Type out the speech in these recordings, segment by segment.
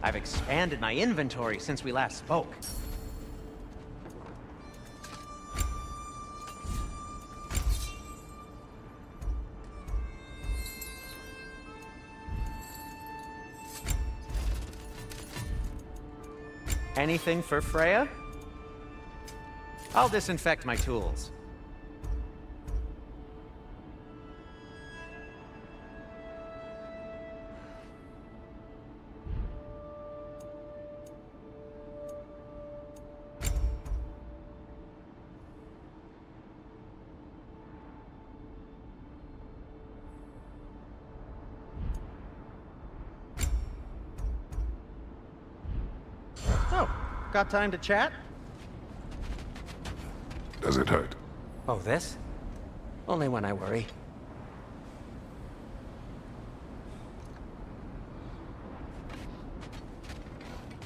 I've expanded my inventory since we last spoke. Anything for Freya? I'll disinfect my tools. Oh, got time to chat? Does it hurt? Oh, this? Only when I worry.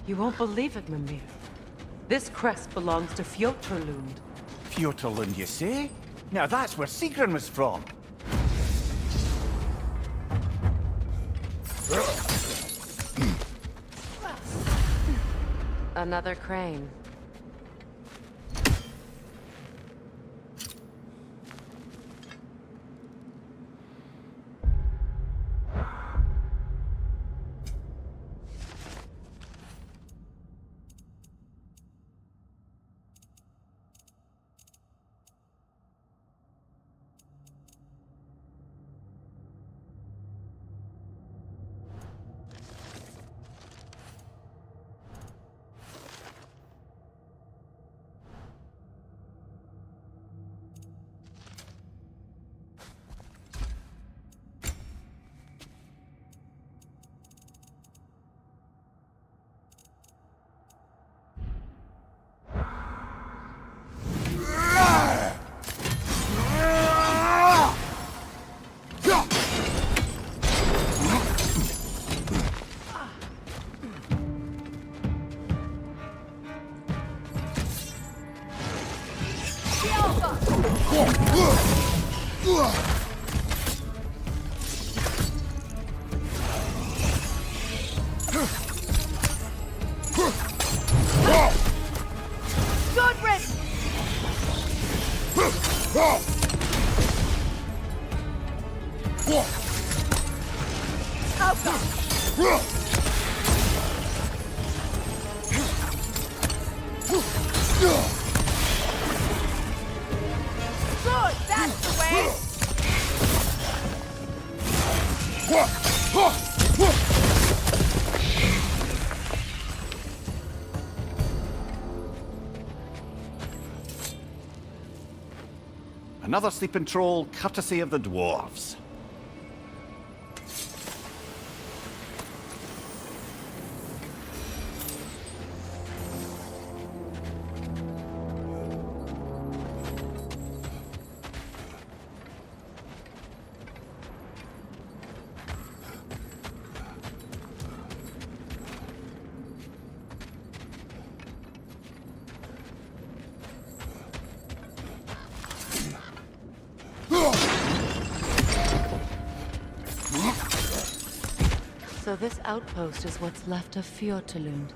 You won't believe it, Mimir. This crest belongs to Fjotorlund. Fjotorlund, you say? Now that's where Sigrun was from. Another crane. Another sleeping troll, courtesy of the dwarves. So this outpost is what's left of Fjotorlund.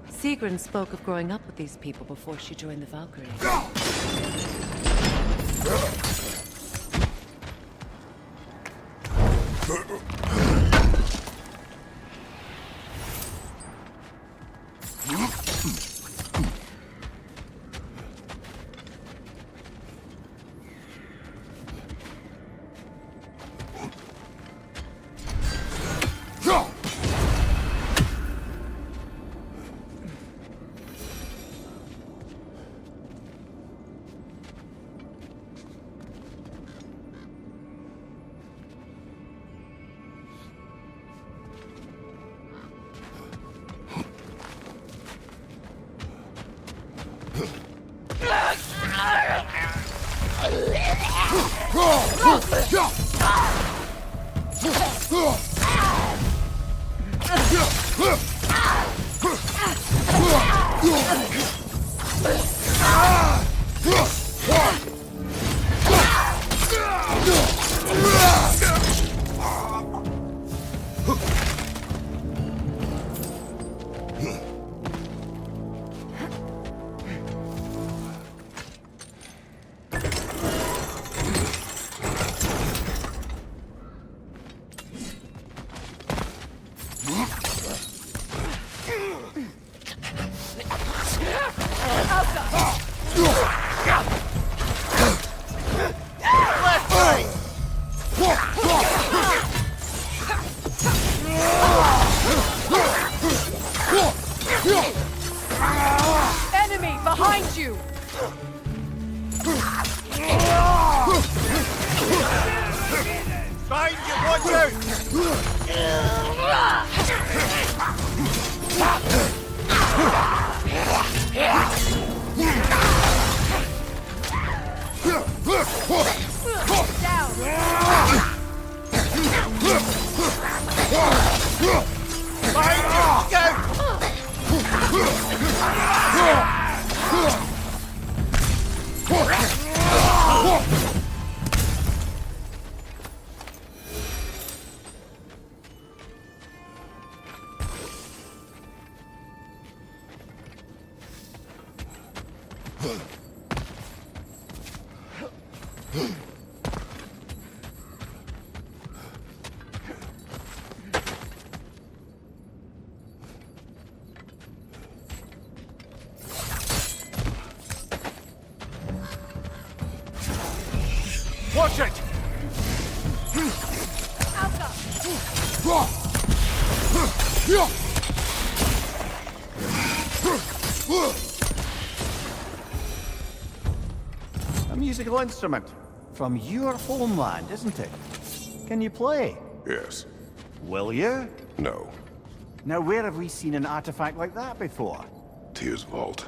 Sigrun spoke of growing up with these people before she joined the Valkyries. Behind you! Find you, watch Watch it! A musical instrument from your homeland, isn't it? Can you play? Yes. Will you? No. Now, where have we seen an artifact like that before? Tyr's vault.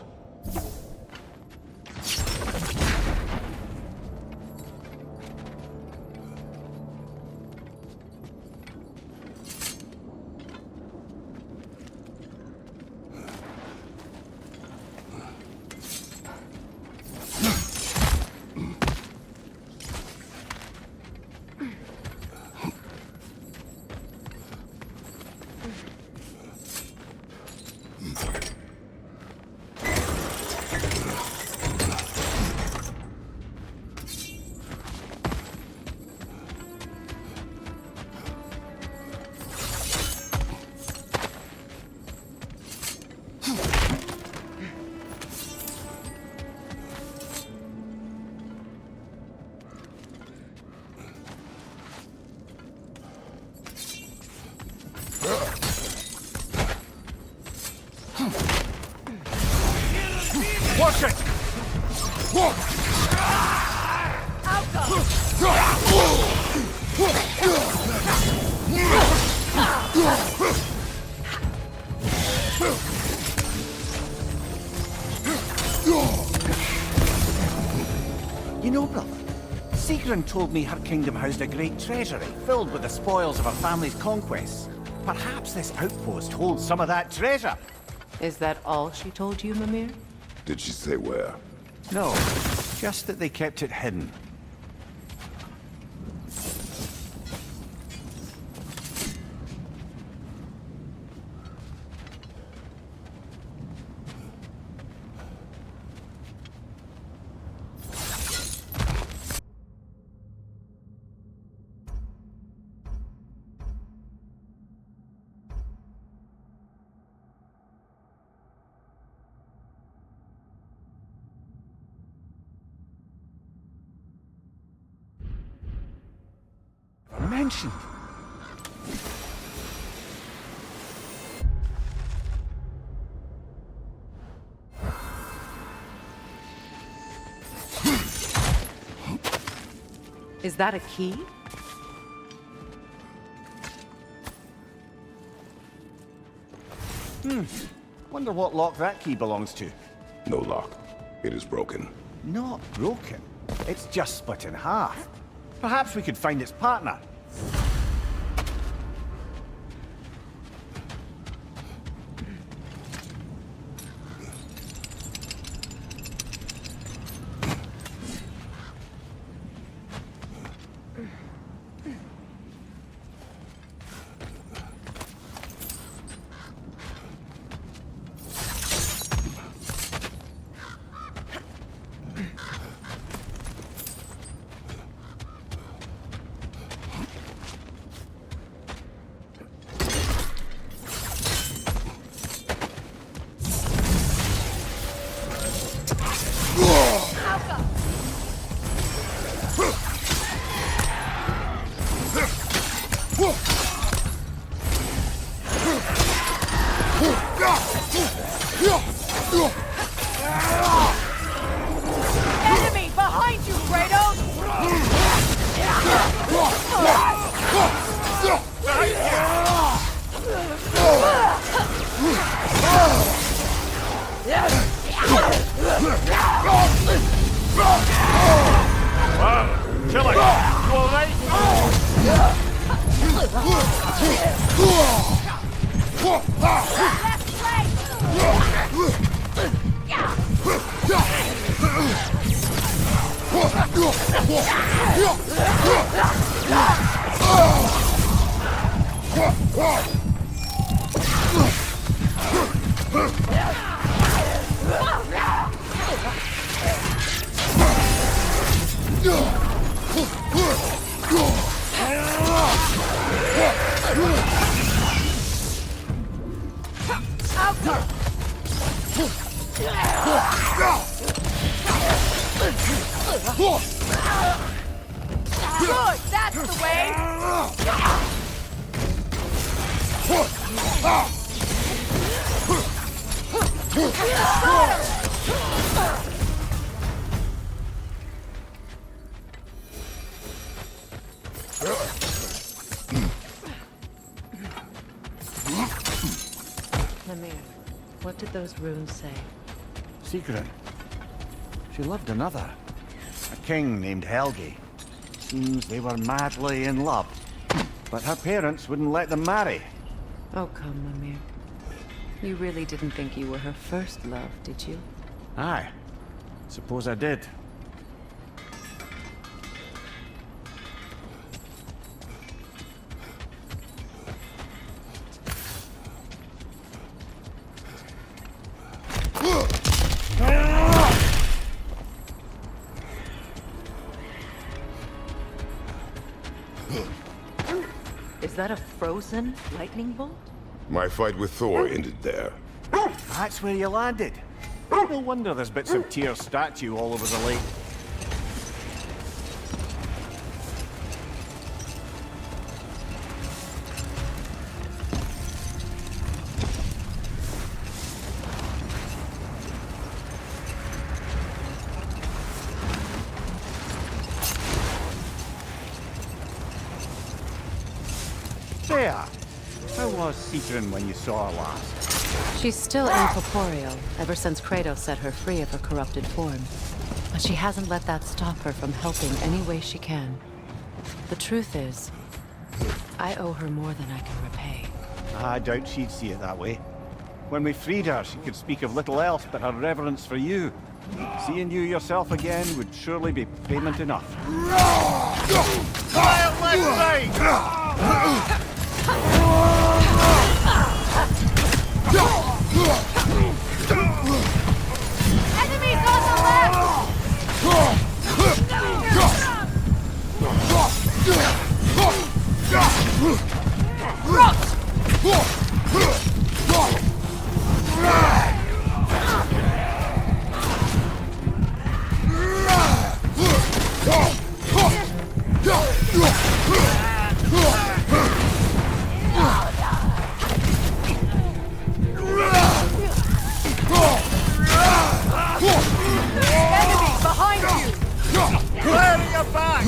Watch it! You know, brother, Sigrun told me her kingdom housed a great treasury filled with the spoils of her family's conquests. Perhaps this outpost holds some of that treasure. Is that all she told you, Mimir? Did she say where? No, just that they kept it hidden. Mentioned. Is that a key? Wonder what lock that key belongs to. No lock. It is broken. Not broken. It's just split in half. Perhaps we could find its partner. Killer! You alright? Good, that's the way! Mimir, what did those runes say? Sigrun. She loved another. A king named Helgi. Seems they were madly in love. But her parents wouldn't let them marry. Oh, come, Mimir. You really didn't think you were her first love, did you? Aye. Suppose I did. Is that a frozen lightning bolt? My fight with Thor ended there. That's where you landed. No wonder there's bits of Tyr's statue all over the lake. There! How was Sigrun when you saw her last? She's still incorporeal, ever since Kratos set her free of her corrupted form. But she hasn't let that stop her from helping any way she can. The truth is, I owe her more than I can repay. I doubt she'd see it that way. When we freed her, she could speak of little else but her reverence for you. Seeing you yourself again would surely be payment enough. Fire left, right! Enemies on the left! Enemy behind you! Clearing your back!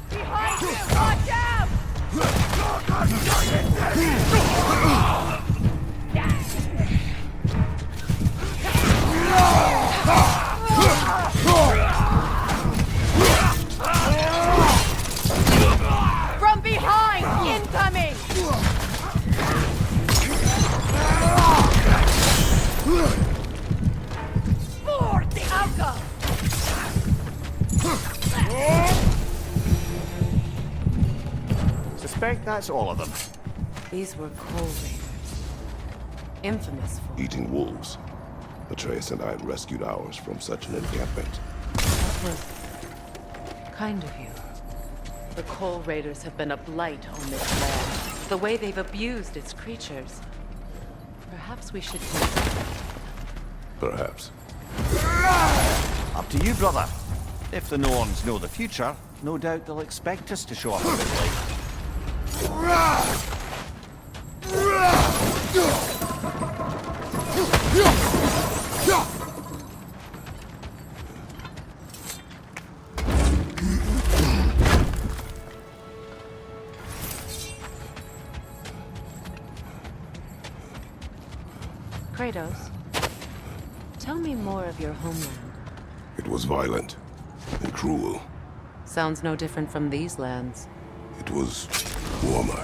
Behind you! Watch out! From behind! Incoming! For the outcome! Suspect that's all of them. These were Coal Raiders. Infamous for Eating wolves. Atreus and I rescued ours from such an encampment. That was kind of you. The Coal Raiders have been a blight on this land. The way they've abused its creatures. Perhaps we should do Perhaps. Up to you, brother. If the Norns know the future, no doubt they'll expect us to show up a bit late. Kratos, tell me more of your homeland. It was violent and cruel. Sounds no different from these lands. It was warmer.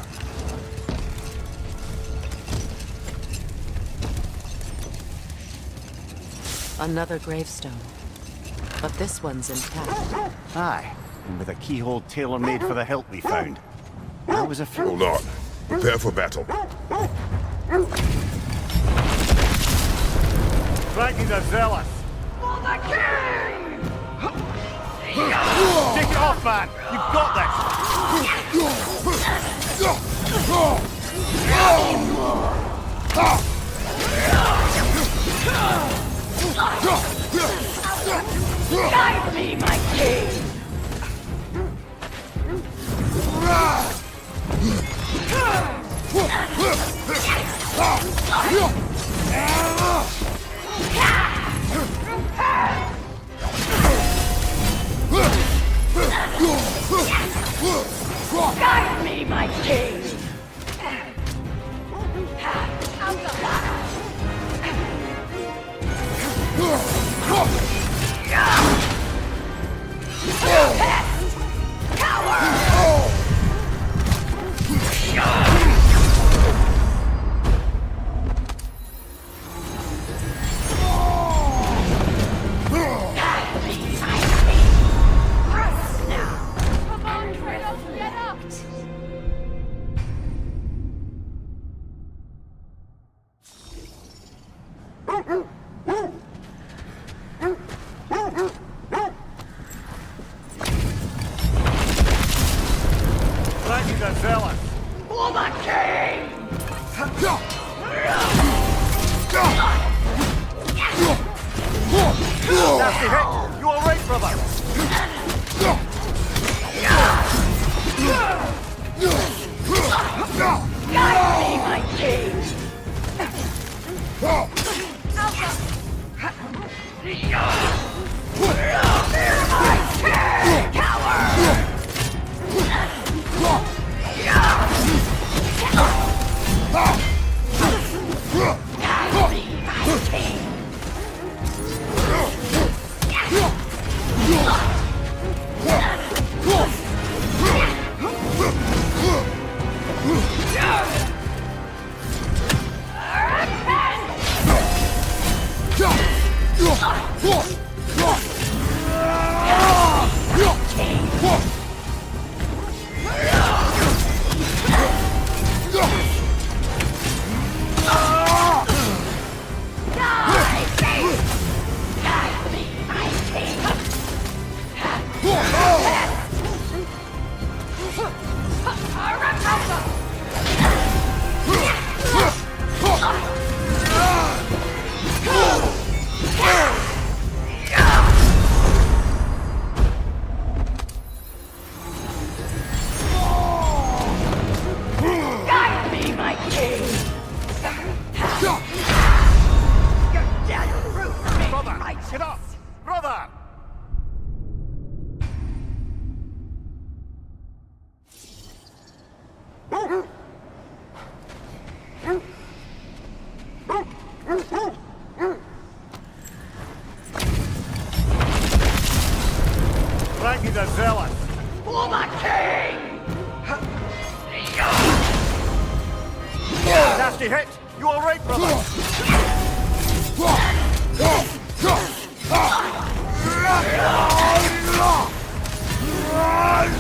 Another gravestone. But this one's intact. Aye, and with a keyhole tailor-made for the hilt we found. That was a Hold on. Prepare for battle. Frankie the Zealous! For the king! Take it off, man! You've got Guide me, my king! Guide me, my king! Come on, Kratos, get up! Frankie the Zealous! For the king! Nasty hit! You alright, brother? Guide me, my king! Guide me, my king! You're dead brute for me, Brother! righteous. Get up! Brother! Frankie the Zealous! For the king! Nasty hit! You alright, brother?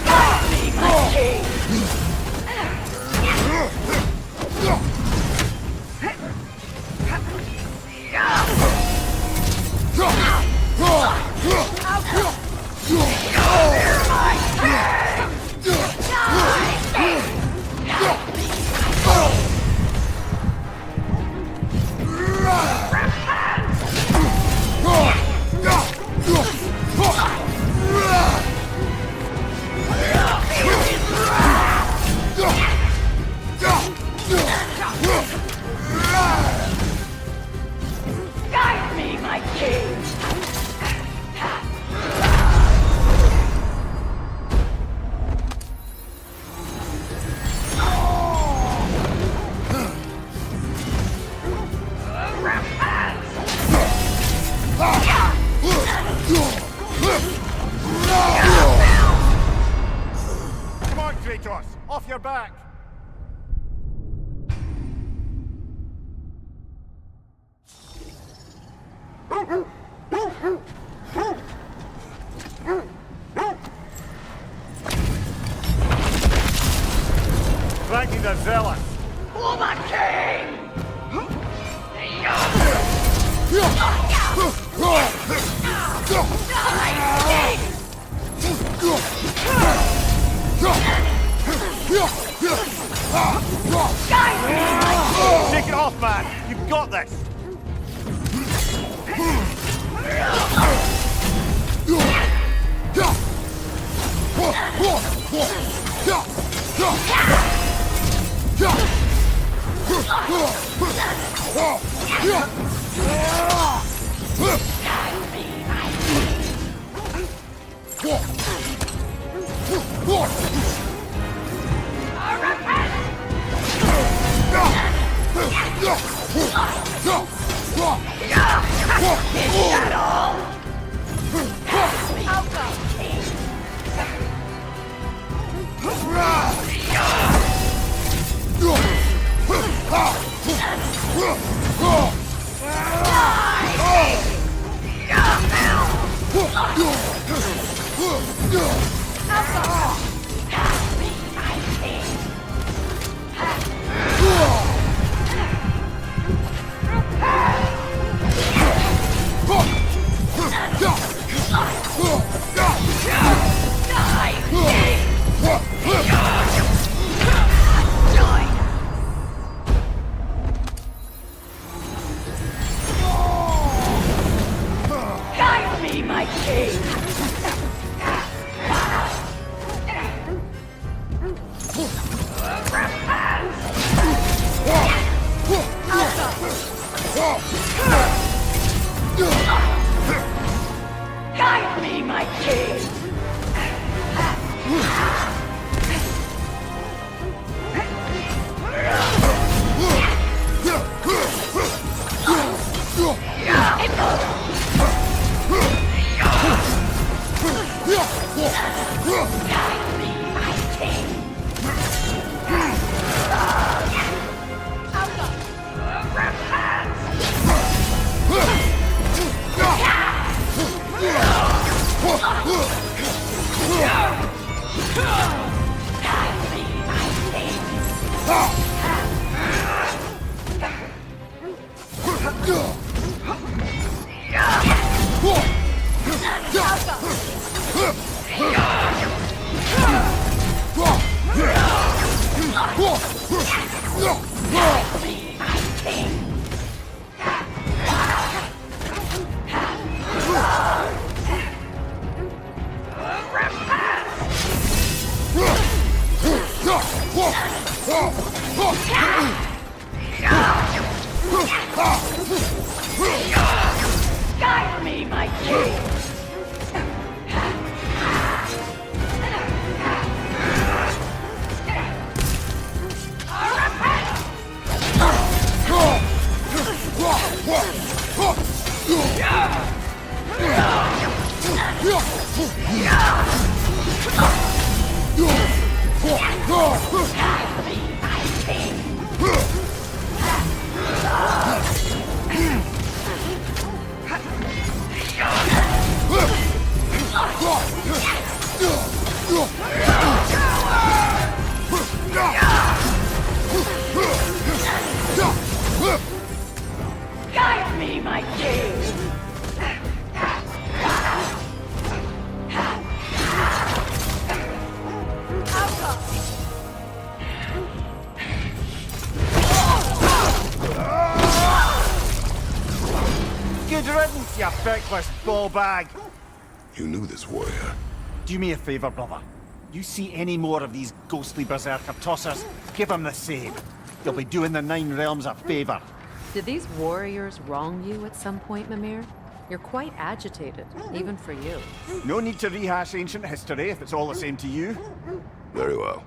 Guide me, my king! Kratos! Off your back! Frankie the Zealot! For my king! Take it off, man! You've got this! Guide me, my king! Guide me, my king! Guide me, my king! Guide me, my king! Good riddance, you feckless ball bag! You knew this warrior. Do me a favor, brother. You see any more of these ghostly berserker tossers, give them the same. You'll be doing the Nine Realms a favor. Did these warriors wrong you at some point, Mimir? You're quite agitated, even for you. No need to rehash ancient history if it's all the same to you. Very well.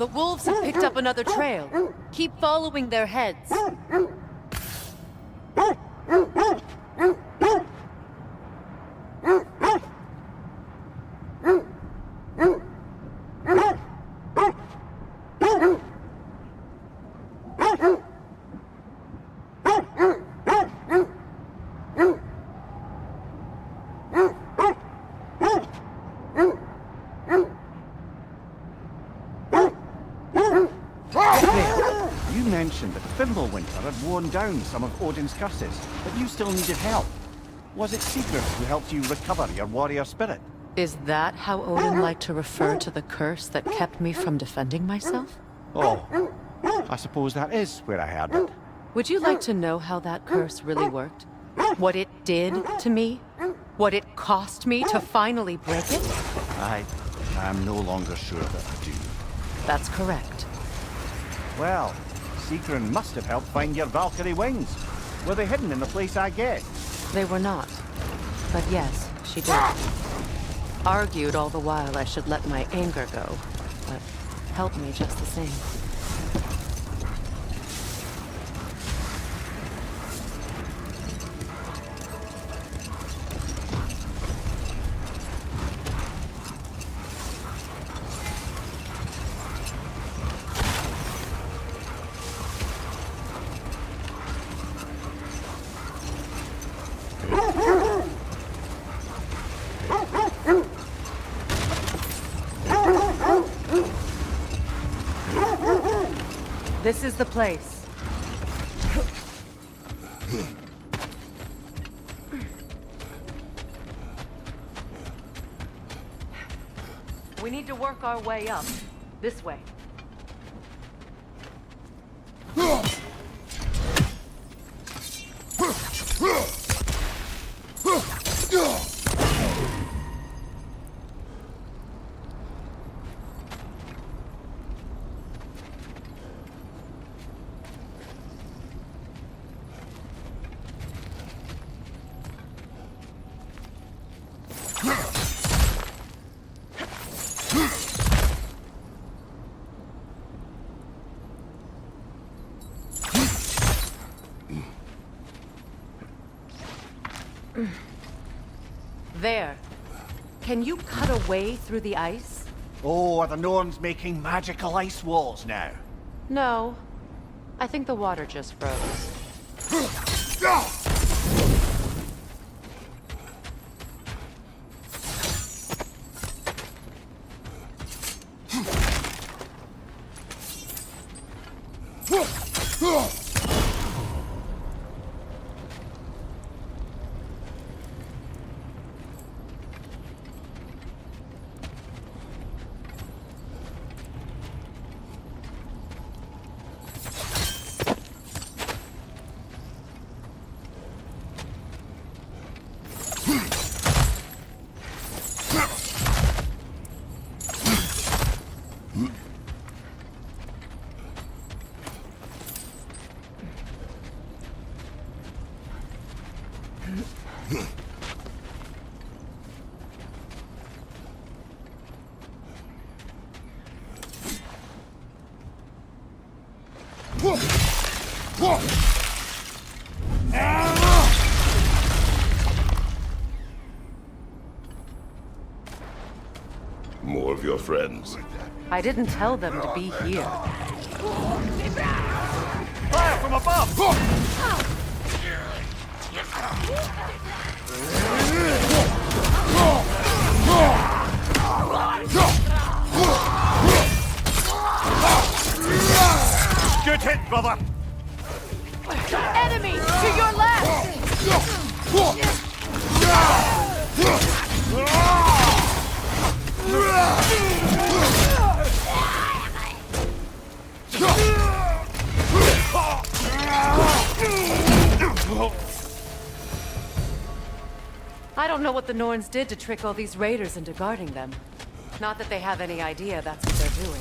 The wolves have picked up another trail. Keep following their heads. You mentioned that Fimbulwinter had worn down some of Odin's curses, but you still needed help. Was it Sigurd who helped you recover your warrior spirit? Is that how Odin liked to refer to the curse that kept me from defending myself? Oh, I suppose that is where I heard it. Would you like to know how that curse really worked? What it did to me? What it cost me to finally break it? I'm no longer sure that I do. That's correct. Well, Sigrun must have helped find your Valkyrie wings. Were they hidden in the place I guessed? They were not. But yes, she did. Argued all the while I should let my anger go, but helped me just the same. This is the place. We need to work our way up. This way. There. Can you cut a way through the ice? Oh, are the Norns making magical ice walls now? No. I think the water just froze. More of your friends. I didn't tell them to be here. Fire from above! Good hit, brother! Enemies to your left! I don't know what the Norns did to trick all these raiders into guarding them. Not that they have any idea that's what they're doing.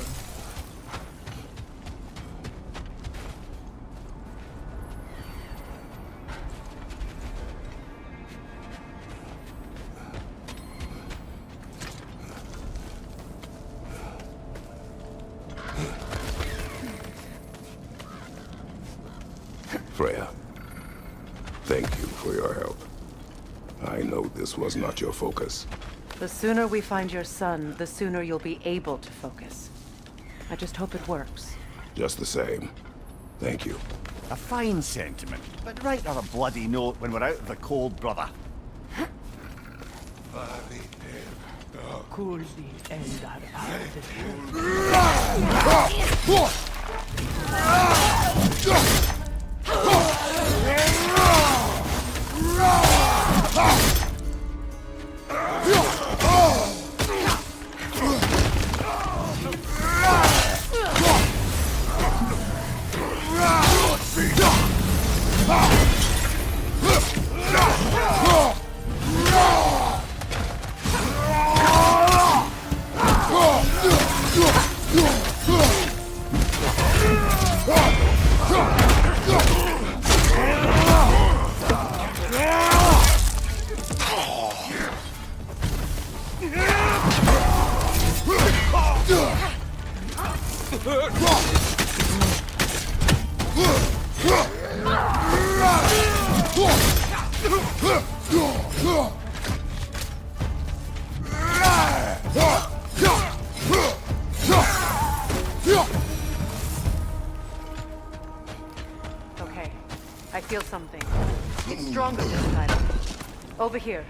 know this was not your focus. The sooner we find your son, the sooner you'll be able to focus. I just hope it works. Just the same. Thank you. A fine sentiment, but write her a bloody note when we're out of the cold, brother. Cool the end Okay, I feel something. It's stronger this time. Over here.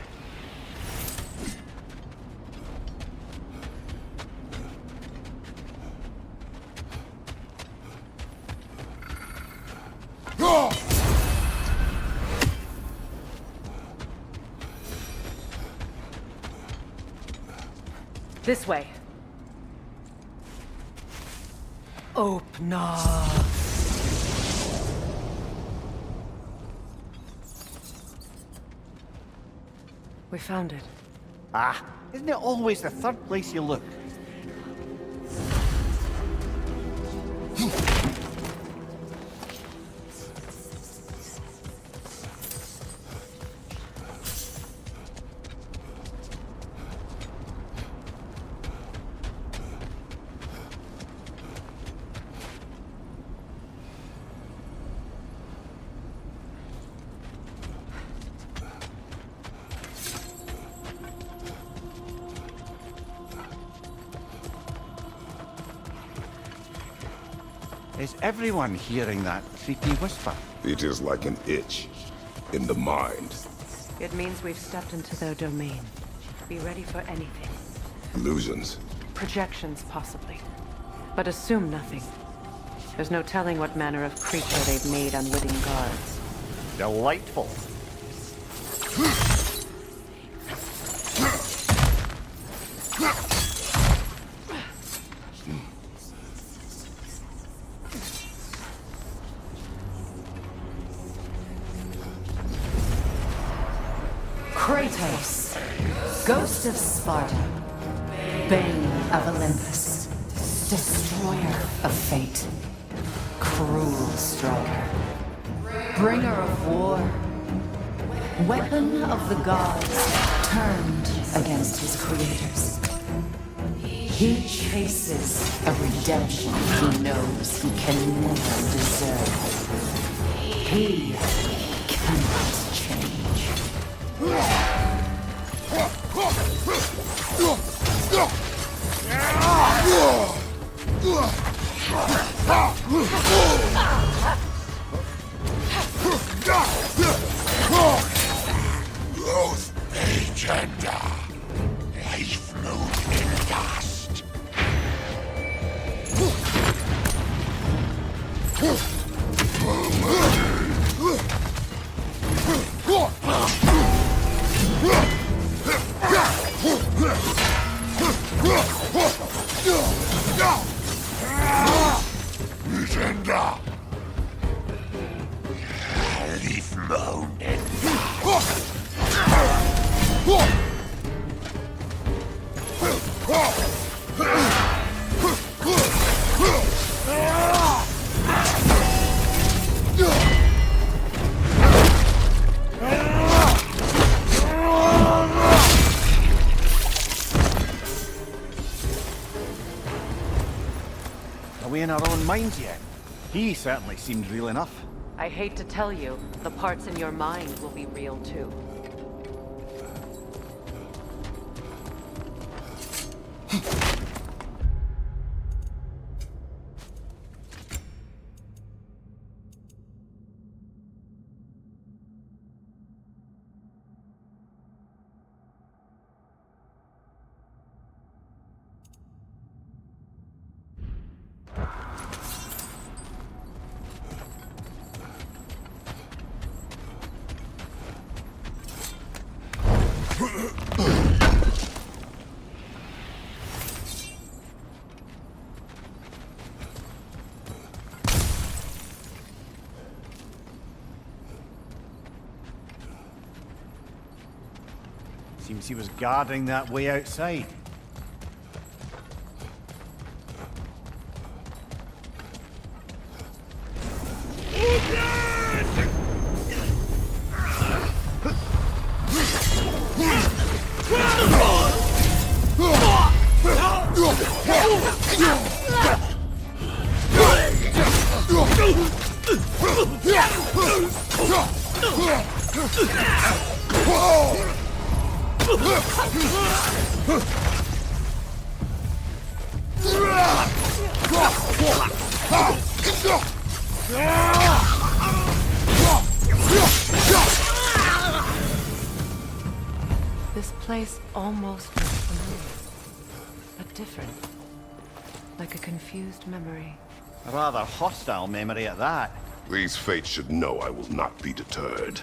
This way. Open up. We found it. Ah, isn't it always the third place you look? Is everyone hearing that creepy whisper? It is like an itch in the mind. It means we've stepped into their domain. Be ready for anything. Illusions. Projections, possibly. But assume nothing. There's no telling what manner of creature they've made unwitting guards. Delightful. Kratos, Ghost of Sparta, Bane of Olympus, Destroyer of Fate, Cruel Striker, Bringer of War, Weapon of the Gods turned against his creators. He chases a redemption he knows he can never deserve. He cannot change. Lost agenda. Life moved in dust. Agenda. Leaf moan in Are we in our own minds yet? He certainly seemed real enough. I hate to tell you, the parts in your mind will be real too. Seems he was guarding that way outside. This place almost looks familiar, but different. Like a confused memory. A rather hostile memory at that. These fates should know I will not be deterred.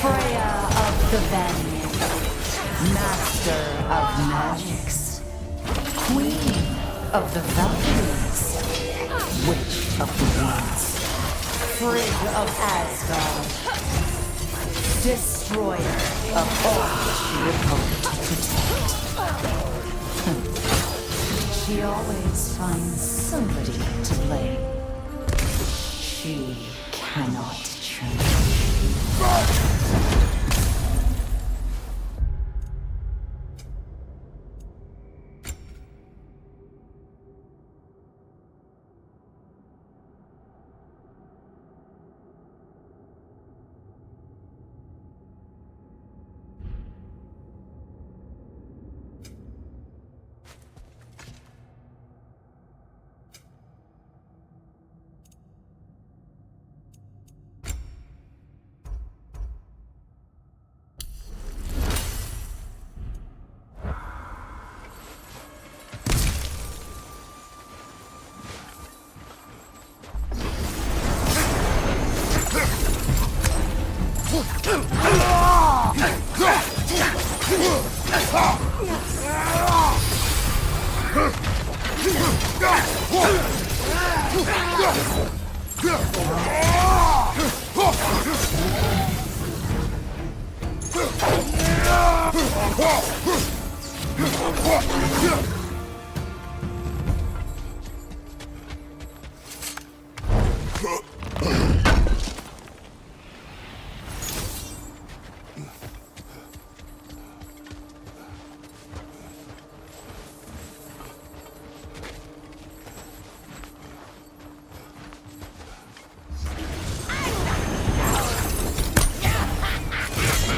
Freya of the Vanir, master of magics, queen of the Valkyries, witch of the woods, Frigg of Asgard, destroyer of all she would hope to protect. She always finds somebody to blame. She cannot change.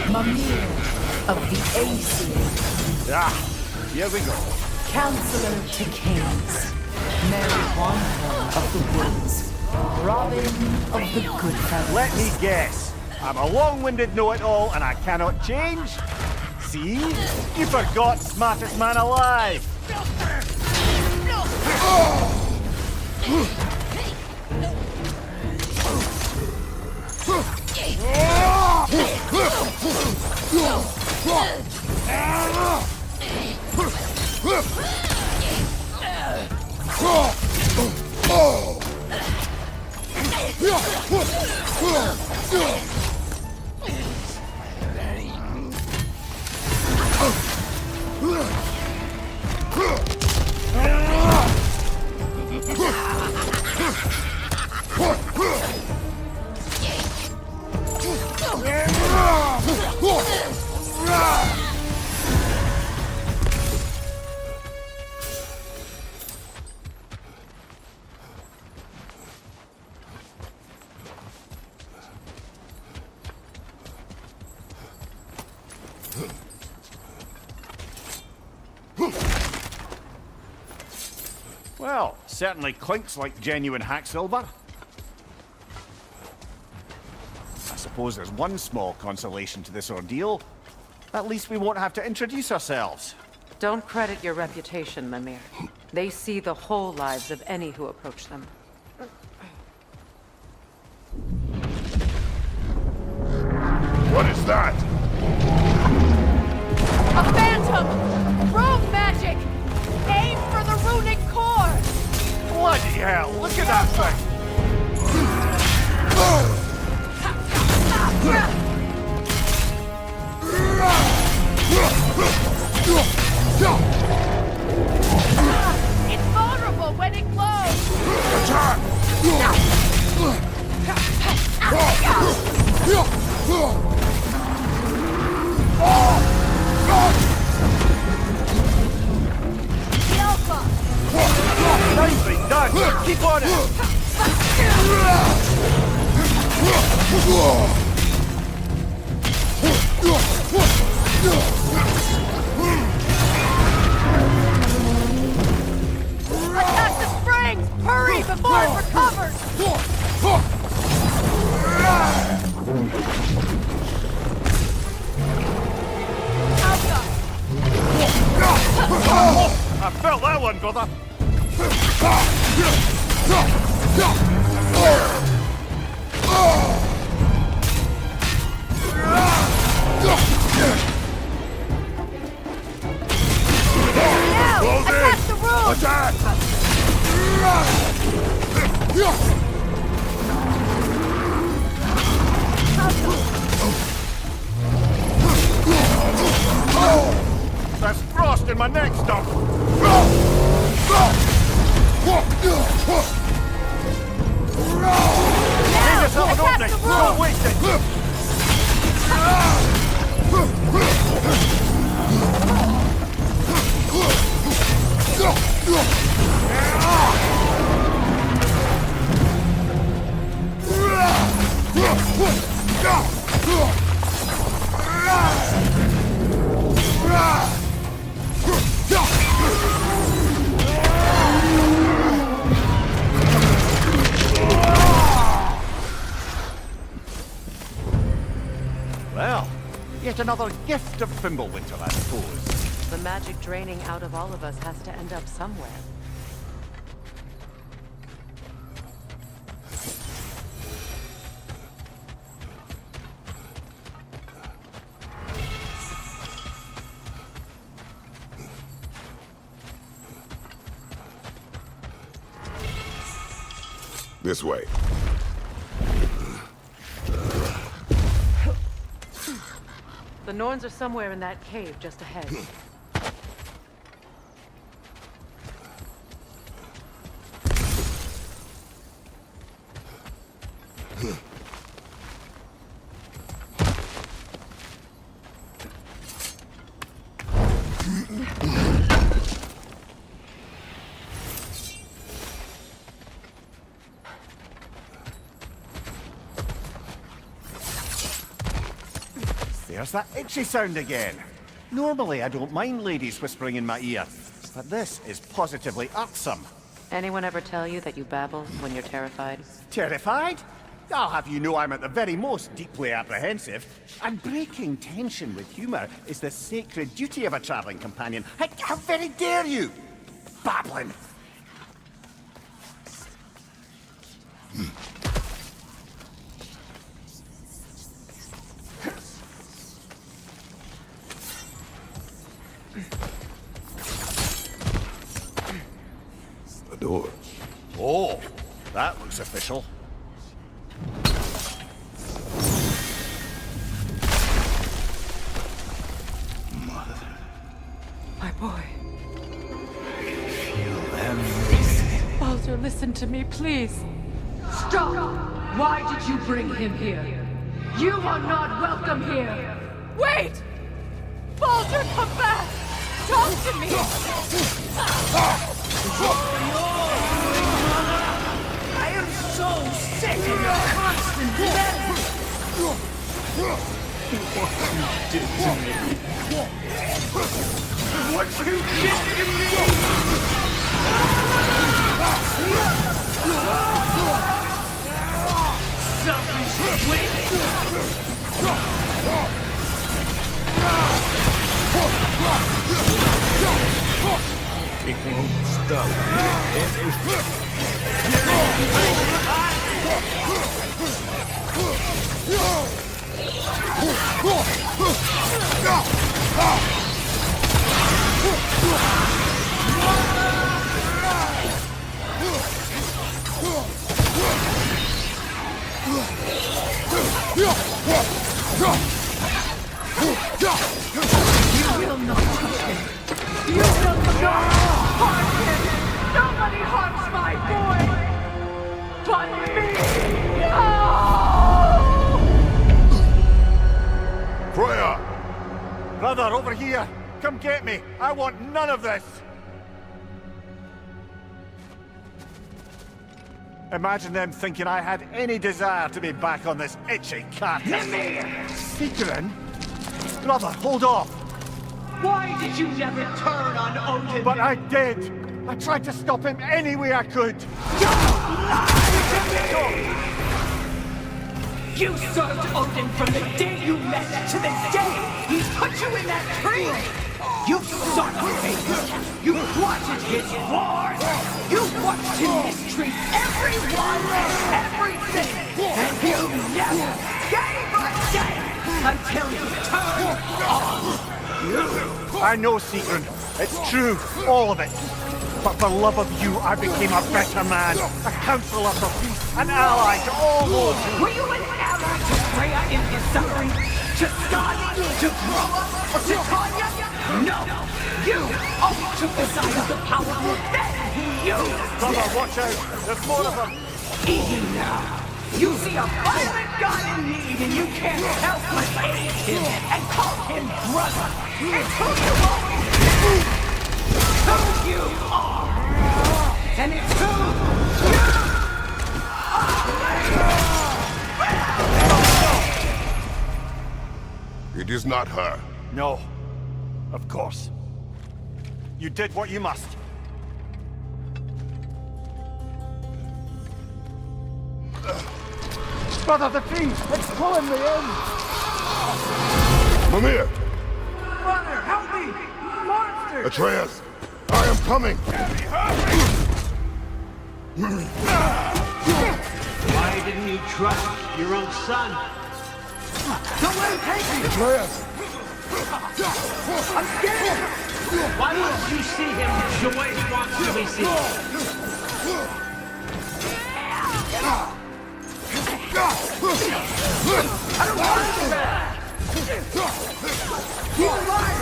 Mimir of the Aesir, Ah, here we go. Counselor to Kings, Mary Wanton of the Woods, Robin of the Goodfellas. Let me guess. I'm a long-winded know-it-all and I cannot change? See? You forgot smartest man alive! Well, certainly clinks like genuine hack silver. I suppose there's one small consolation to this ordeal. At least we won't have to introduce ourselves. Don't credit your reputation, Mimir. They see the whole lives of any who approach them. What is that? A phantom! Rogue magic! Aim for the runic core! Bloody hell, look at that thing! It's vulnerable when it glows! Attack! The Alpha! Nicely done! Keep on it! Attack the springs! Hurry before it recovers! Alpha! I felt that one, brother! Now! Close in! Attack the room! Attack! There's frost in my neck stuff! Now! Yourself an Attack opening! the Don't room! waste it! Well, yet another gift of Fimbulwinter, I suppose. The magic draining out of all of us has to end up somewhere. This way. The Norns are somewhere in that cave just ahead. There's that itchy sound again. Normally I don't mind ladies whispering in my ear, but this is positively irksome. Anyone ever tell you that you babble when you're terrified? Terrified? I'll have you know I'm at the very most deeply apprehensive. And breaking tension with humour is the sacred duty of a travelling companion. How very dare you! Babbling! A door. Oh, that looks official. My boy. Feel everything. Baldur, listen to me, please. Stop! Why did you bring him here? You are not welcome here! Wait! Baldur, come back! Talk to me! I am so sick of your constant death! What you did to me! Selfish witch! will not touch him. You will not harm him. Nobody harms my boy but me. No! Freya! Brother, over here! Come get me! I want none of this! Imagine them thinking I had any desire to be back on this itchy carcass. Sigrun? Brother, hold off! Why did you never turn on Odin? But I did! I tried to stop him any way I could! You served Odin from the day you met to the day he put you in that tree! You son of a bitch! You wanted his wars! You watched him mistreat everyone and everything! And you never gave a damn until you turned on you! I know, Sigrun. It's true, all of it. But for love of you, I became a better man, a counselor for peace, an ally to all those who... Were you an ally to Freya in his suffering? To Skadi? To Groa? Or to Tanya? No! You only took the side of the powerful, then he used Brother, it! watch out! There's more of them! Easy now! You see a violent god in need and you can't help but aid him and call him brother! It's who you always been! Who you are! And it's who you are! It is not her. No. Of course. You did what you must. Brother, the tree! It's pulling me in! Mimir! Brother, help me! Monster! Atreus! I am coming! Why didn't you trust your own son? Don't let him take me! Atreus! I'm scared! Why won't you see him the way he wants to be seen? I don't want to do that! He's alive!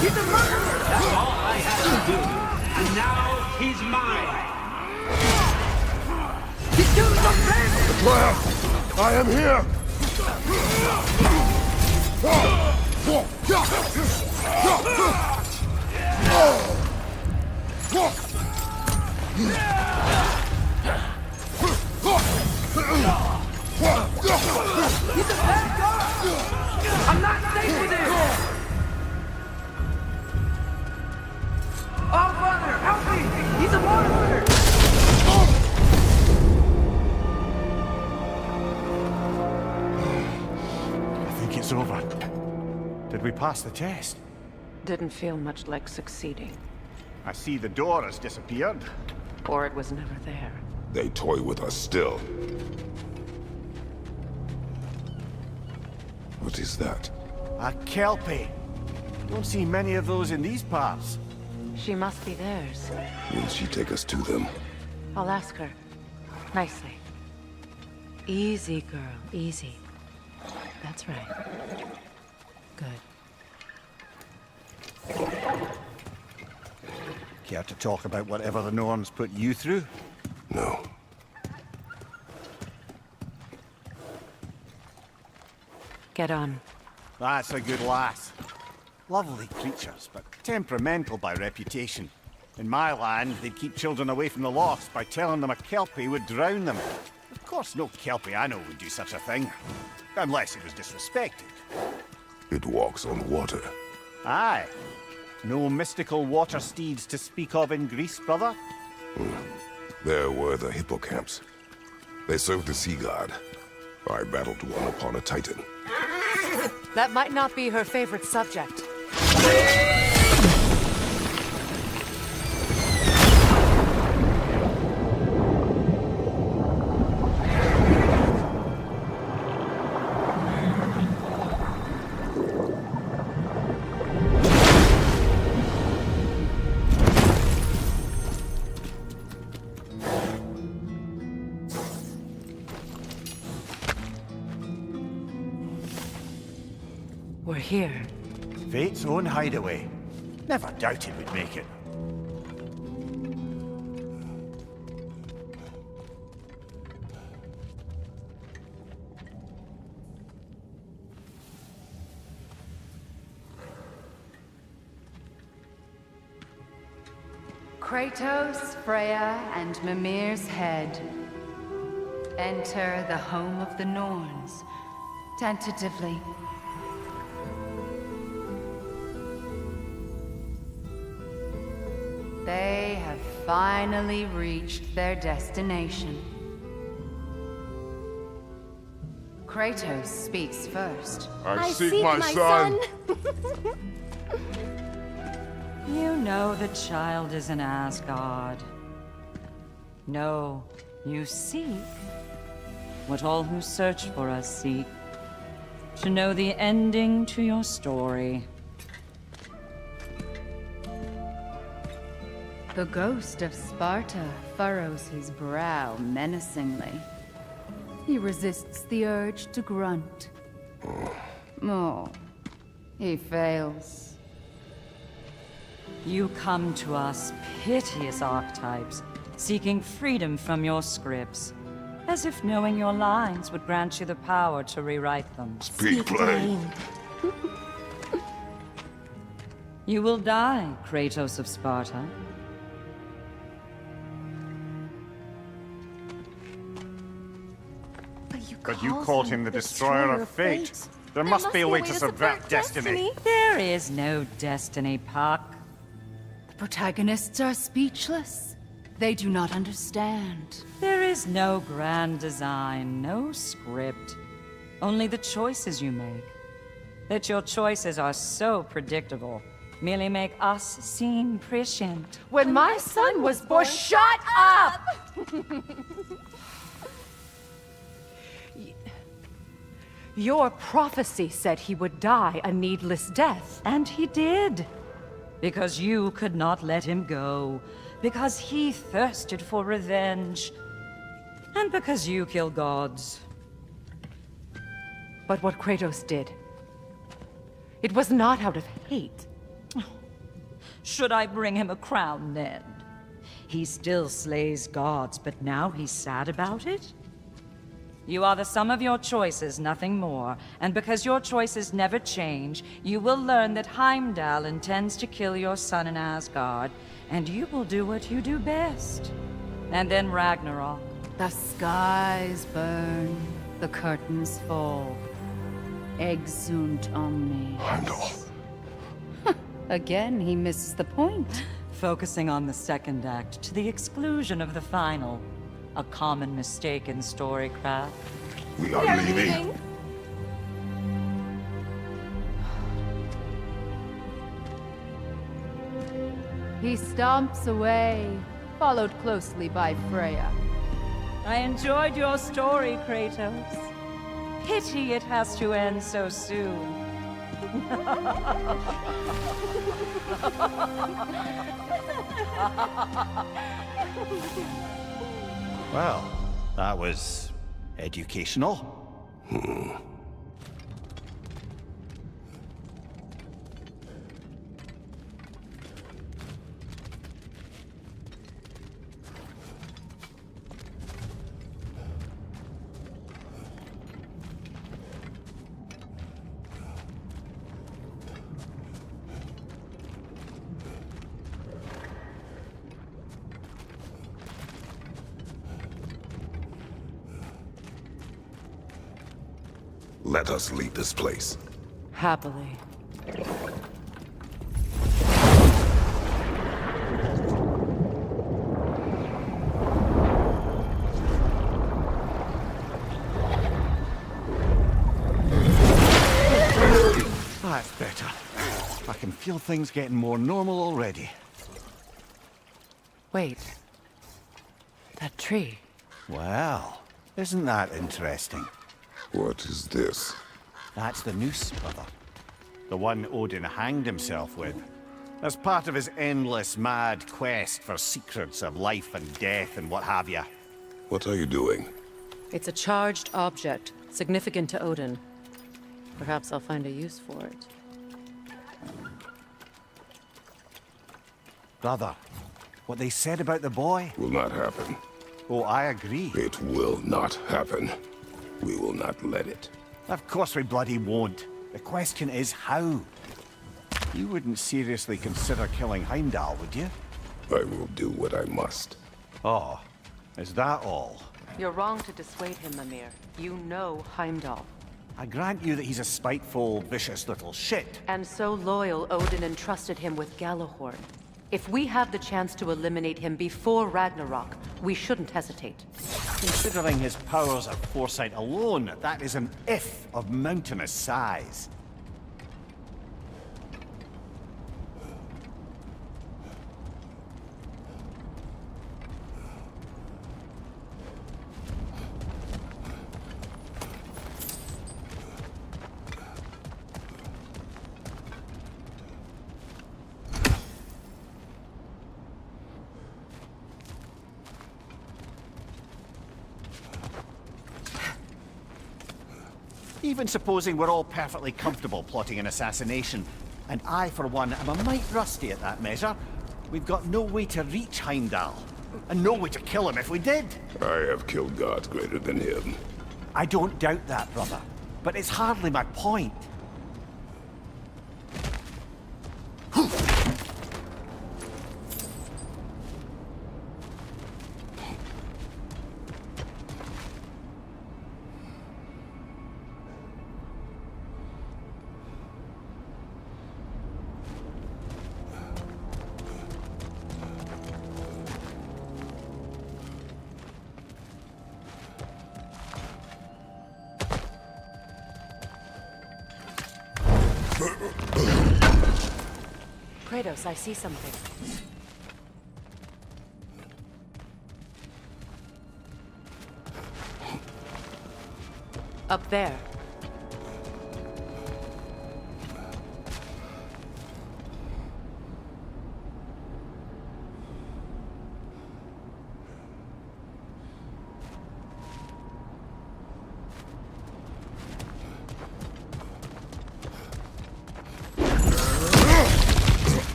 He's a murderer! That's all I had to do. And now he's mine. He's doing something! Atreus! I am here! He's a bad guy! I'm not safe with him! Oh, Father, help me! He's a monster! I think it's over. Did we pass the test? Didn't feel much like succeeding. I see the door has disappeared. Or it was never there. They toy with us still. What is that? A Kelpie. Don't see many of those in these parts. She must be theirs. Will she take us to them? I'll ask her. Nicely. Easy, girl. Easy. That's right. Good. Care to talk about whatever the Norns put you through? No. Get on. That's a good lass. Lovely creatures, but temperamental by reputation. In my land, they'd keep children away from the lost by telling them a Kelpie would drown them. Of course, no Kelpie I know would do such a thing. Unless it was disrespected. It walks on water. Aye. No mystical water steeds to speak of in Greece, brother? There were the hippocamps. They served the sea god. I battled one upon a Titan. That might not be her favorite subject. We're here. Fate's own hideaway. Never doubted we'd make it. Kratos, Freya, and Mimir's head. Enter the home of the Norns. Tentatively. They have finally reached their destination. Kratos speaks first. I seek my son. You know the child is in Asgard. No, you seek what all who search for us seek. To know the ending to your story. The ghost of Sparta furrows his brow menacingly. He resists the urge to grunt. Oh, he fails. You come to us, piteous archetypes, seeking freedom from your scripts, as if knowing your lines would grant you the power to rewrite them. Speak plain. You will die, Kratos of Sparta. But you called him the destroyer of fate. There must be a way to subvert destiny. There is no destiny, Puck. The protagonists are speechless. They do not understand. There is no grand design, no script. Only the choices you make. That your choices are so predictable merely make us seem prescient. When my son was born, shut up! Your prophecy said he would die a needless death. And he did. Because you could not let him go. Because he thirsted for revenge. And because you kill gods. But what Kratos did, it was not out of hate. Should I bring him a crown then? He still slays gods, but now he's sad about it? You are the sum of your choices, nothing more. And because your choices never change, you will learn that Heimdall intends to kill your son in Asgard, and you will do what you do best. And then Ragnarok. The skies burn, the curtains fall. Exunt omnes. Heimdall. Again, he misses the point. Focusing on the second act to the exclusion of the final. A common mistake in storycraft. We are leaving. He stomps away, followed closely by Freya. I enjoyed your story, Kratos. Pity it has to end so soon. Well, that was educational. Let us leave this place. Happily. That's better. I can feel things getting more normal already. Wait. That tree. Well, isn't that interesting? What is this? That's the noose, brother. The one Odin hanged himself with. As part of his endless, mad quest for secrets of life and death and what have you. What are you doing? It's a charged object, significant to Odin. Perhaps I'll find a use for it. Brother, what they said about the boy? Will not happen. Oh, I agree. It will not happen. We will not let it. Of course we bloody won't. The question is how. You wouldn't seriously consider killing Heimdall, would you? I will do what I must. Oh, is that all? You're wrong to dissuade him, Mimir. You know Heimdall. I grant you that he's a spiteful, vicious little shit. And so loyal, Odin entrusted him with Gjallarhorn. If we have the chance to eliminate him before Ragnarok, we shouldn't hesitate. Considering his powers of foresight alone, that is an if of mountainous size. Even supposing we're all perfectly comfortable plotting an assassination, and I, for one, am a mite rusty at that measure, we've got no way to reach Heimdall, and no way to kill him if we did. I have killed gods greater than him. I don't doubt that, brother, but it's hardly my point. Kratos, I see something. Up there.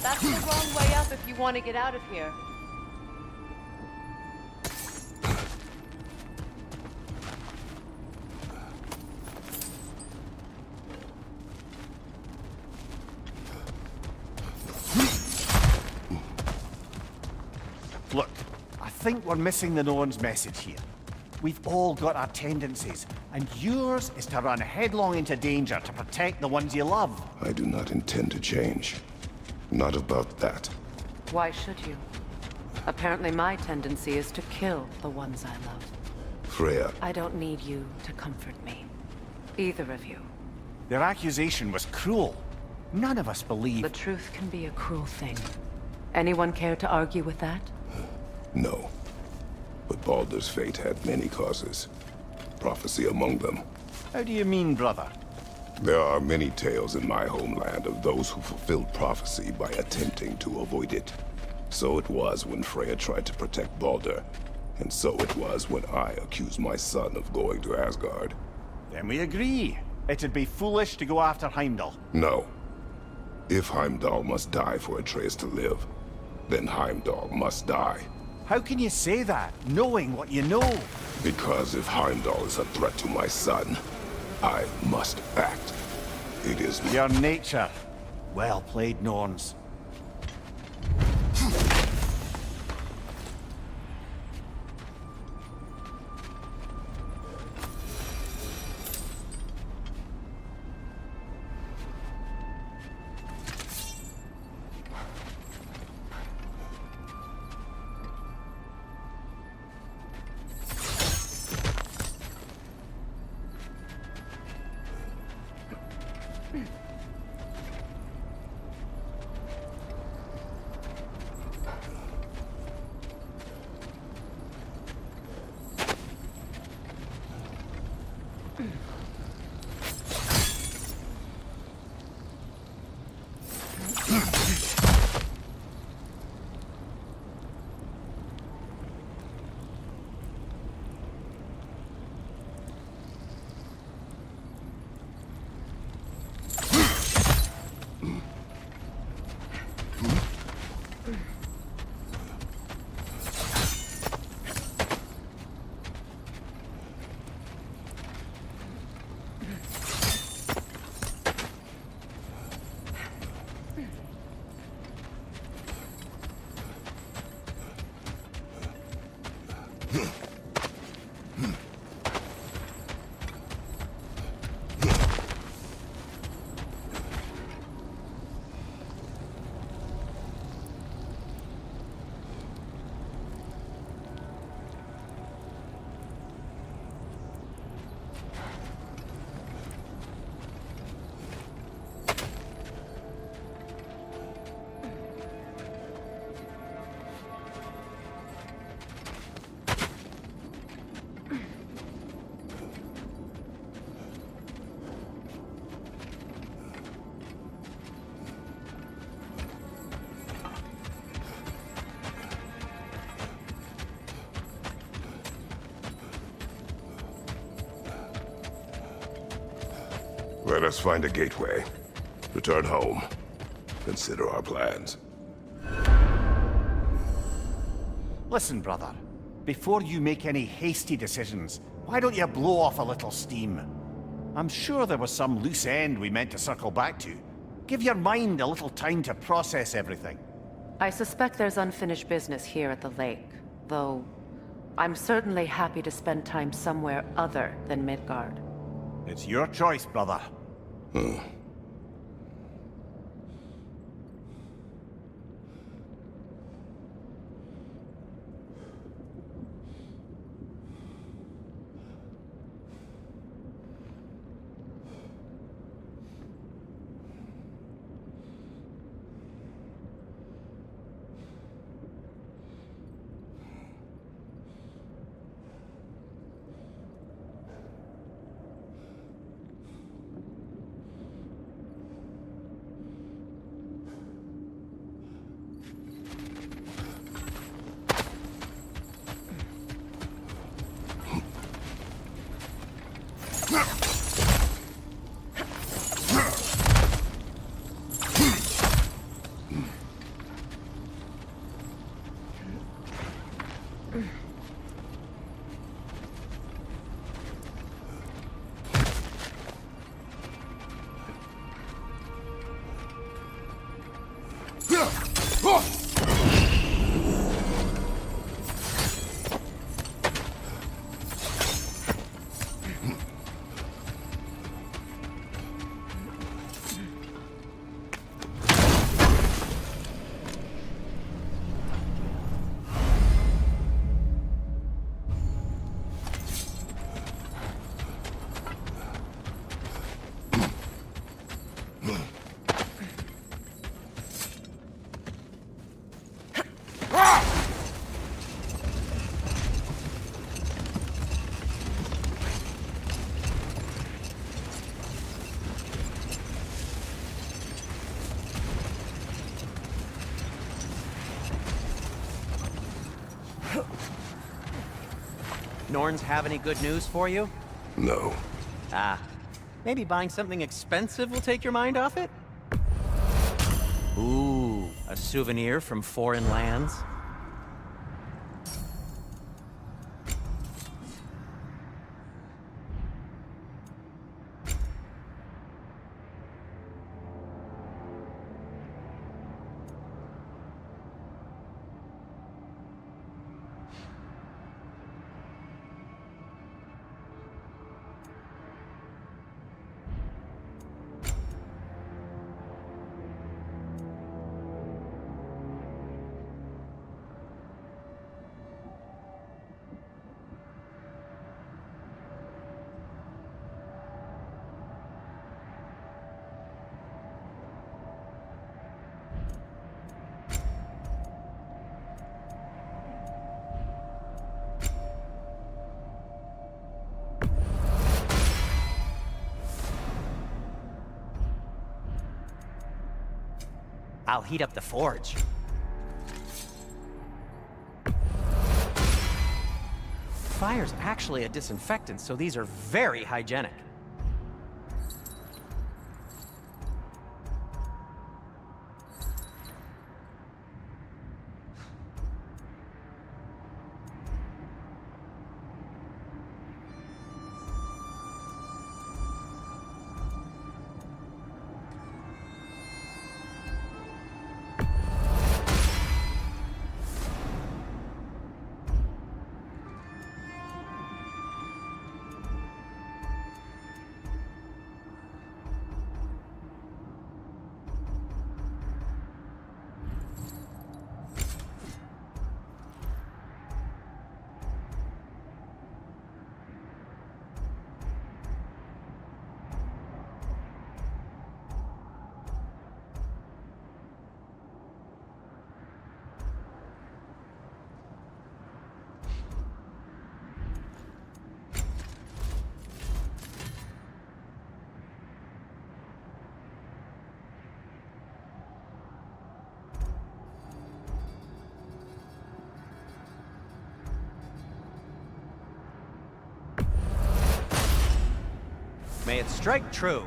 That's the wrong way up if you want to get out of here. Look, I think we're missing the Norn's message here. We've all got our tendencies, and yours is to run headlong into danger to protect the ones you love. I do not intend to change. Not about that. Why should you? Apparently my tendency is to kill the ones I love. Freya, I don't need you to comfort me. Either of you. Their accusation was cruel. None of us believe... The truth can be a cruel thing. Anyone care to argue with that? no. But Baldur's fate had many causes. Prophecy among them. How do you mean, brother? There are many tales in my homeland of those who fulfilled prophecy by attempting to avoid it. So it was when Freya tried to protect Baldur, and so it was when I accused my son of going to Asgard. Then we agree. It'd be foolish to go after Heimdall. No. If Heimdall must die for Atreus to live, then Heimdall must die. How can you say that, knowing what you know? Because if Heimdall is a threat to my son, I must act. It is Your nature. Well played, Norns. Let us find a gateway. Return home. Consider our plans. Listen, brother. Before you make any hasty decisions, why don't you blow off a little steam? I'm sure there was some loose end we meant to circle back to. Give your mind a little time to process everything. I suspect there's unfinished business here at the lake, though I'm certainly happy to spend time somewhere other than Midgard. It's your choice, brother. Norns have any good news for you? No. Ah, maybe buying something expensive will take your mind off it? Ooh, a souvenir from foreign lands? I'll heat up the forge. Fire's actually a disinfectant, so these are very hygienic. May it strike true.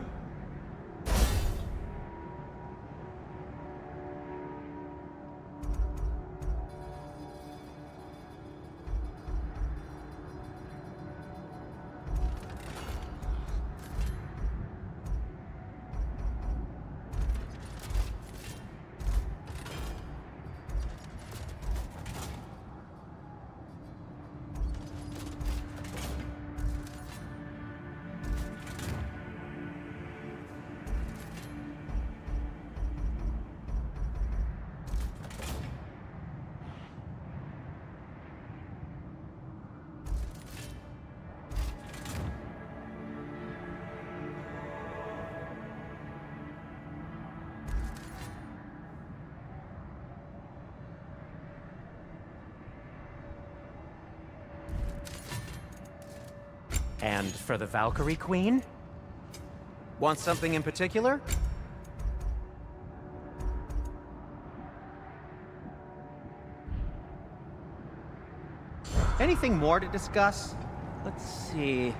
And for the Valkyrie Queen? Want something in particular? Anything more to discuss? Let's see.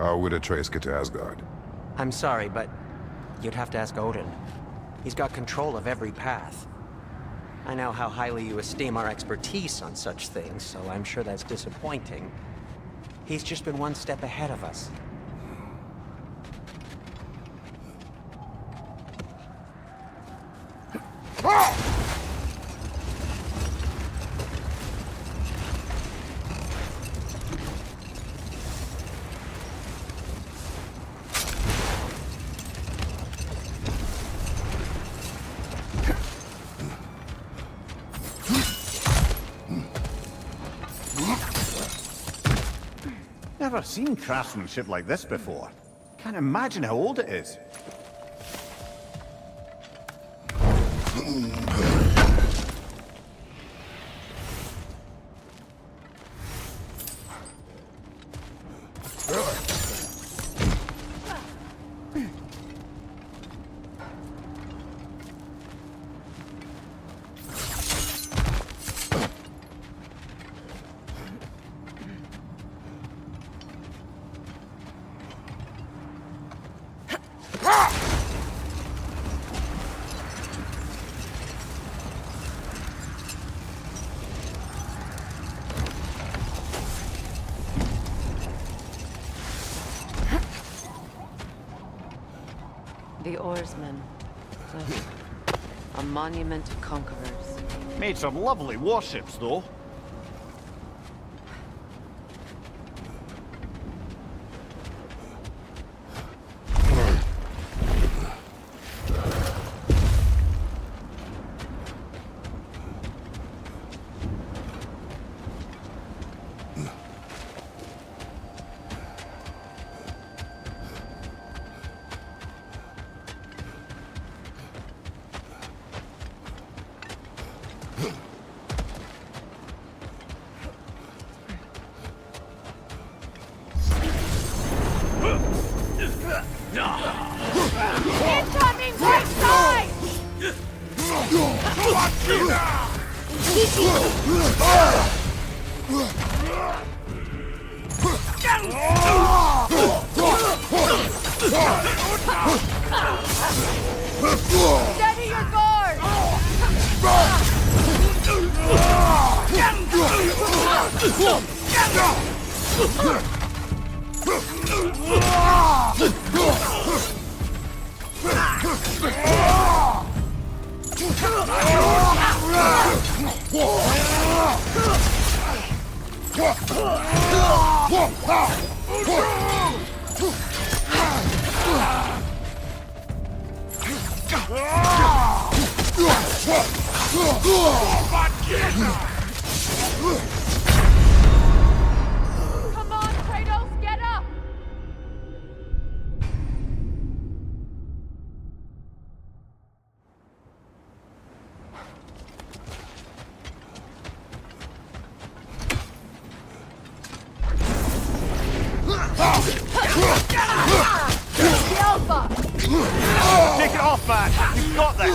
How would Atreus get to Asgard? I'm sorry, but you'd have to ask Odin. He's got control of every path. I know how highly you esteem our expertise on such things, so I'm sure that's disappointing. He's just been one step ahead of us. Never seen craftsmanship like this before. Can't imagine how old it is. The Oarsmen. A monument to conquerors. Made some lovely warships, though. Steady your guard! Come on, Kratos, get up! The Alpha! Take it off, man! You've got this!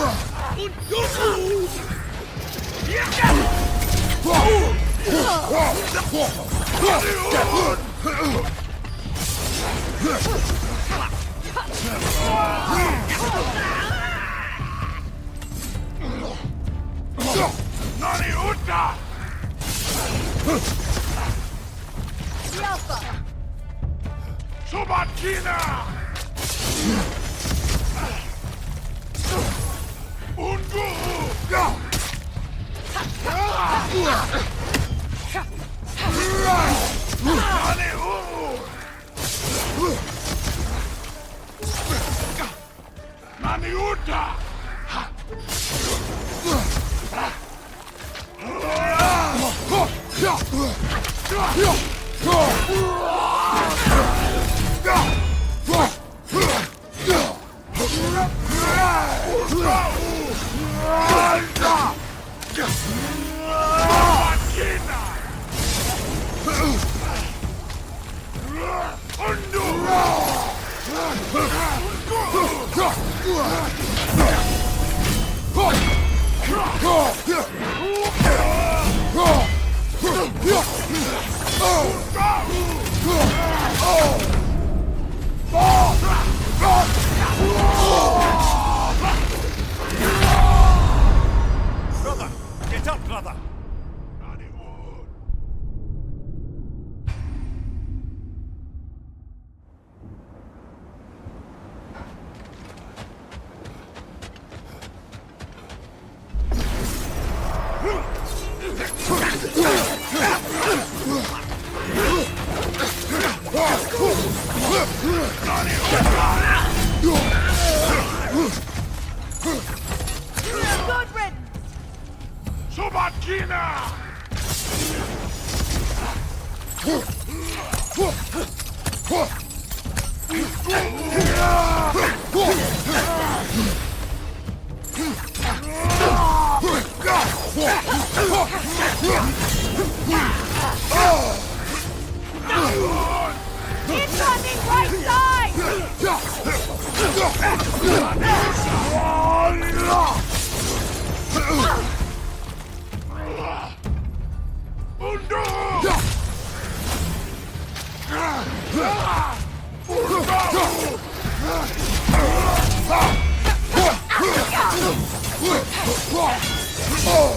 The Alpha! Brother! Get up, brother! Good riddance! Incoming right side!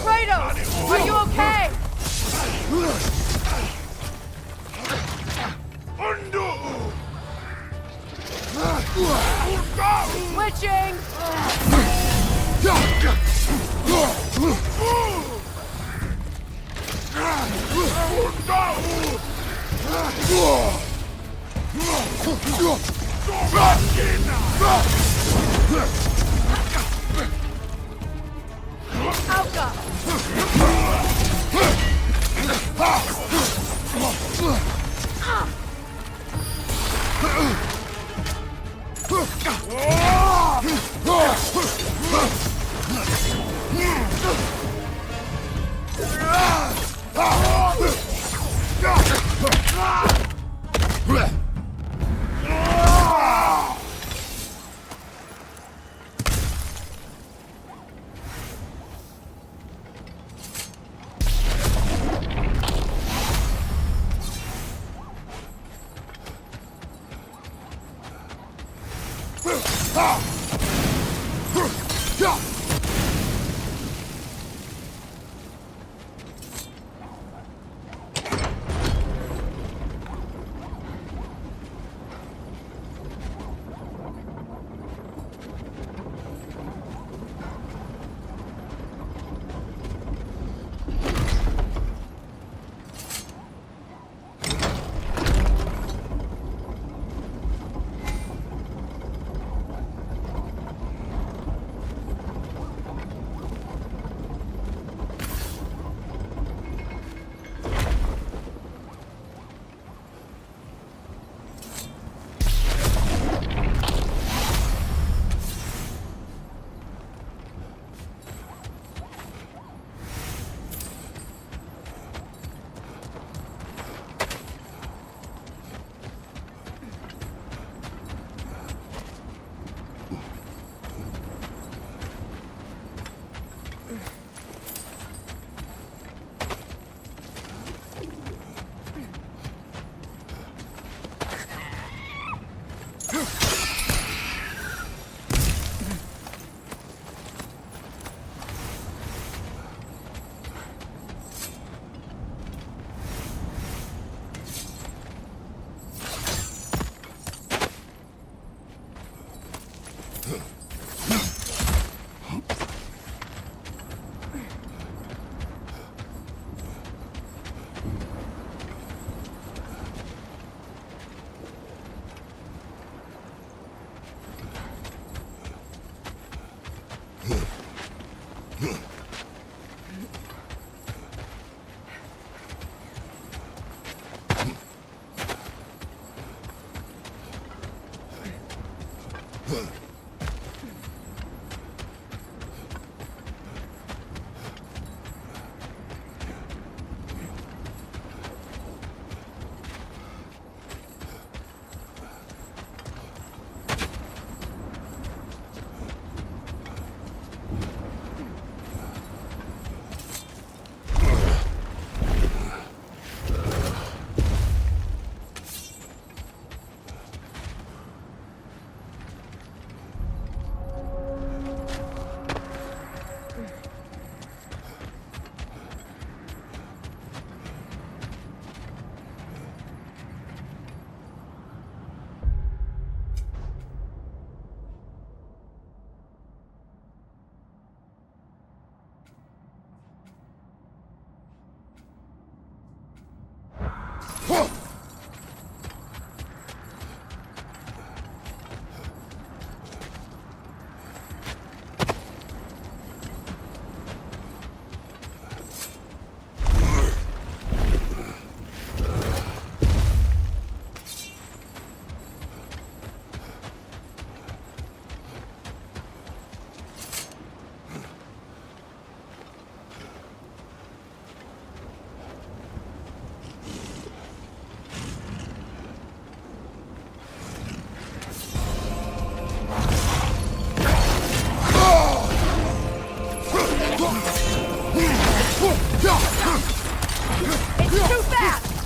Kratos! Are you okay? Switching! Alka!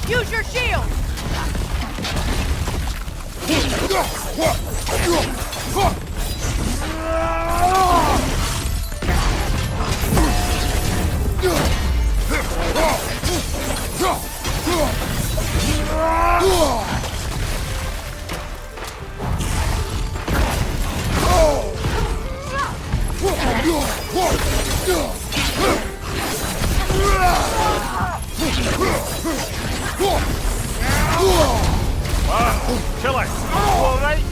Use your shield! Killer! All right?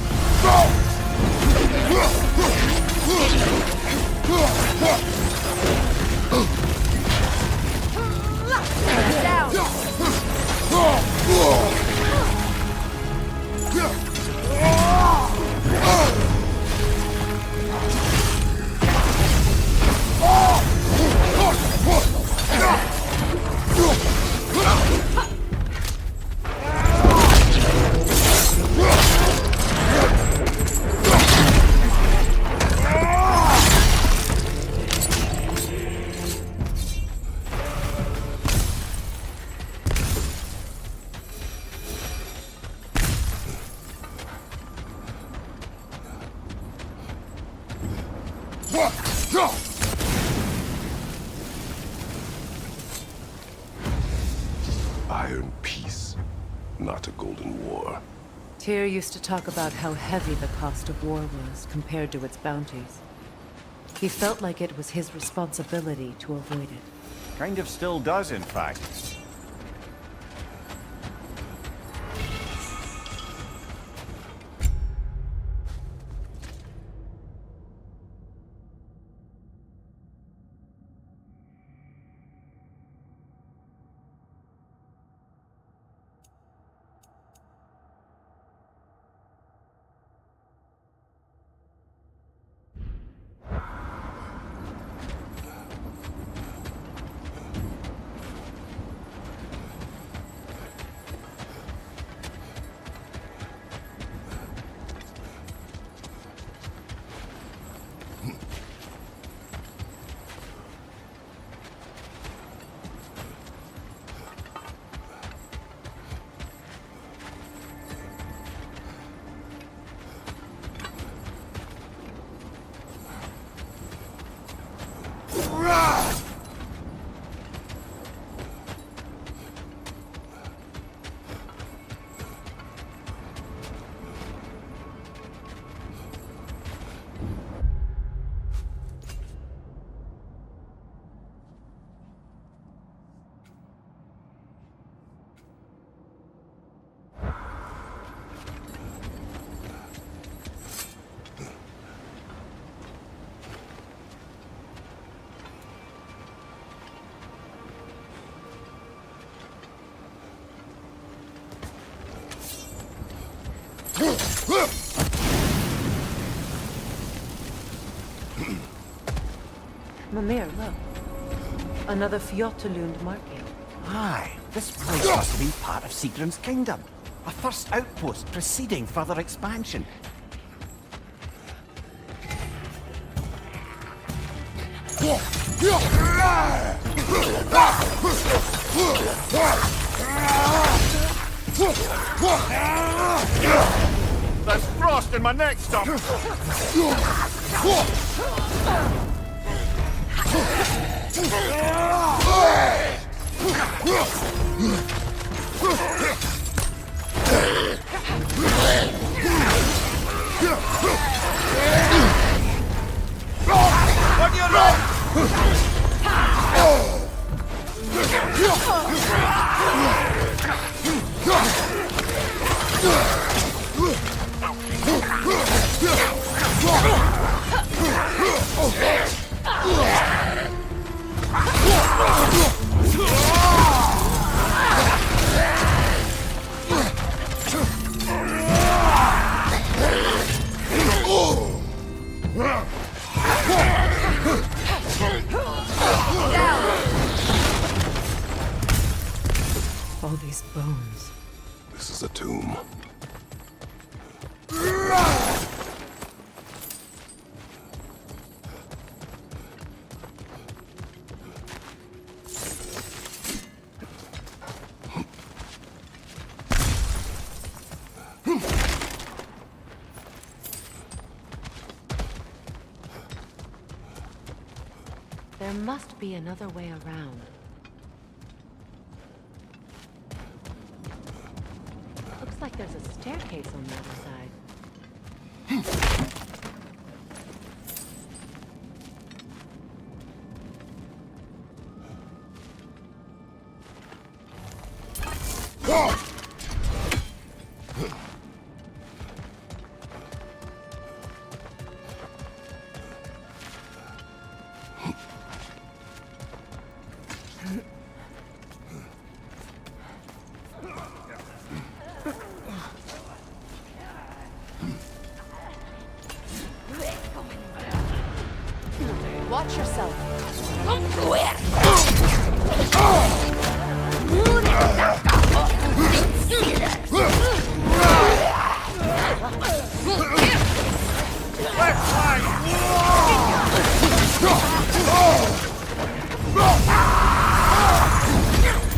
Tyr used to talk about how heavy the cost of war was compared to its bounties. He felt like it was his responsibility to avoid it. Kind of still does, in fact. Mimir, look. Another Fjotalund market. Aye, this place must have been part of Sigrun's kingdom. A first outpost preceding further expansion. There's frost in my neck stump! On your right! All these bones. This is a tomb. There must be another way around. Looks like there's a staircase on the other side. Watch yourself.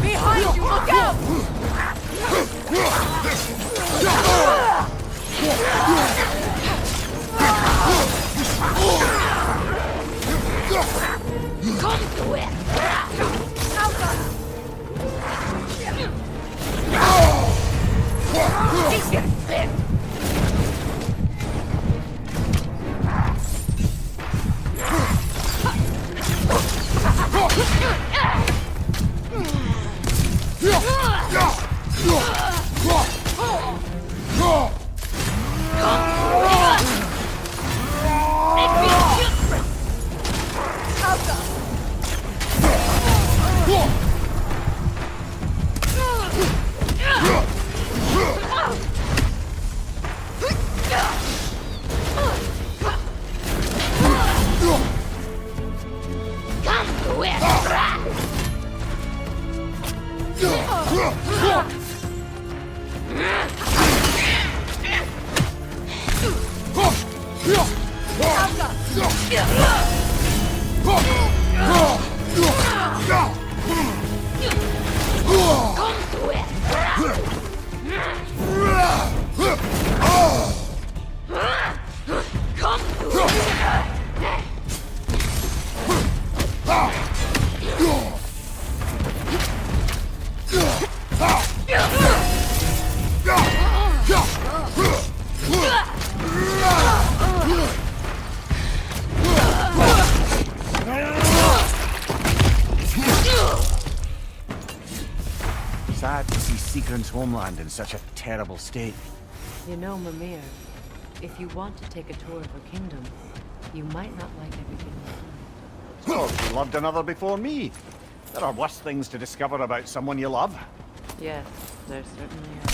Behind you, look out! Come to it! He's gonna fit! Sad to see Siegren's homeland in such a terrible state. You know, Mimir, if you want to take a tour of her kingdom, you might not like everything you find. Oh, you loved another before me. There are worse things to discover about someone you love. Yes, there certainly are.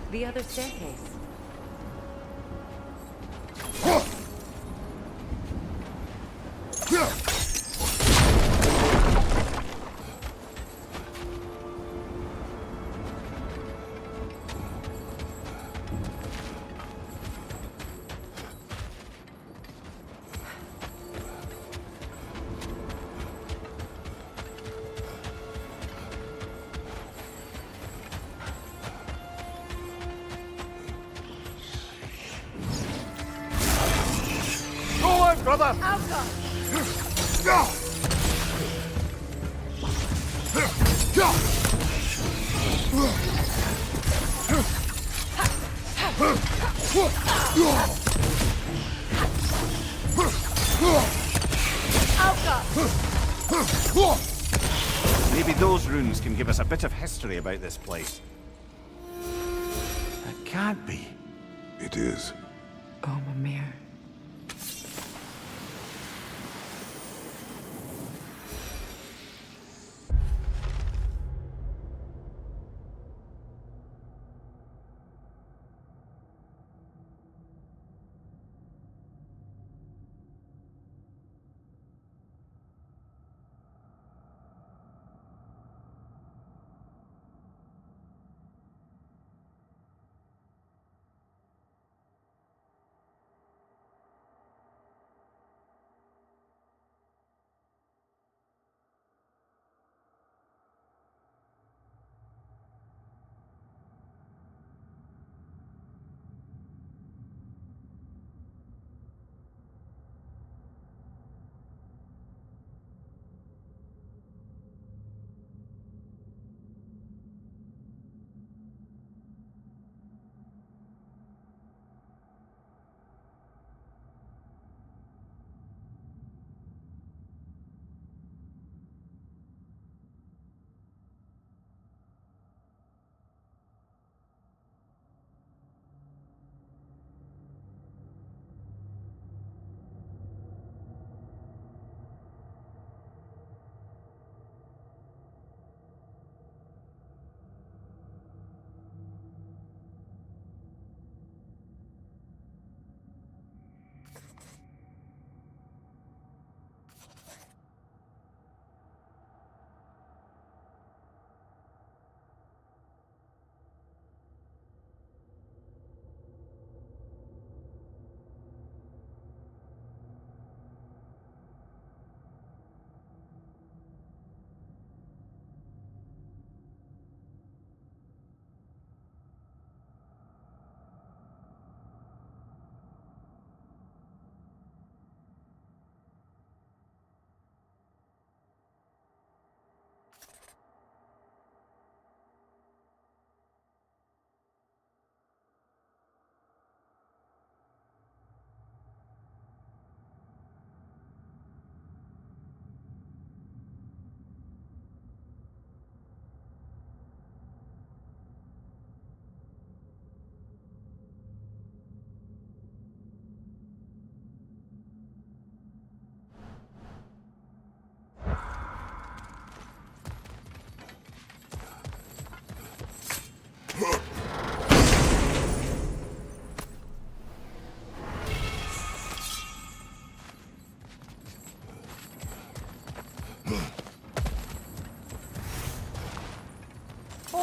The other staircase. out, brother! Maybe those runes can give us a bit of history about this place. It can't be. It is. Oh, Mimir.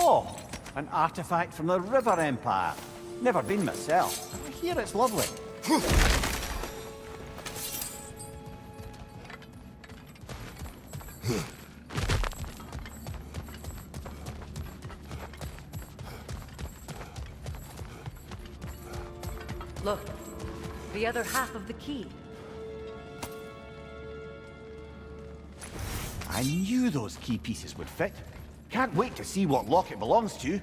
Oh, an artifact from the River Empire. Never been myself. I hear it's lovely. Look, the other half of the key. I knew those key pieces would fit. Can't wait to see what lock it belongs to.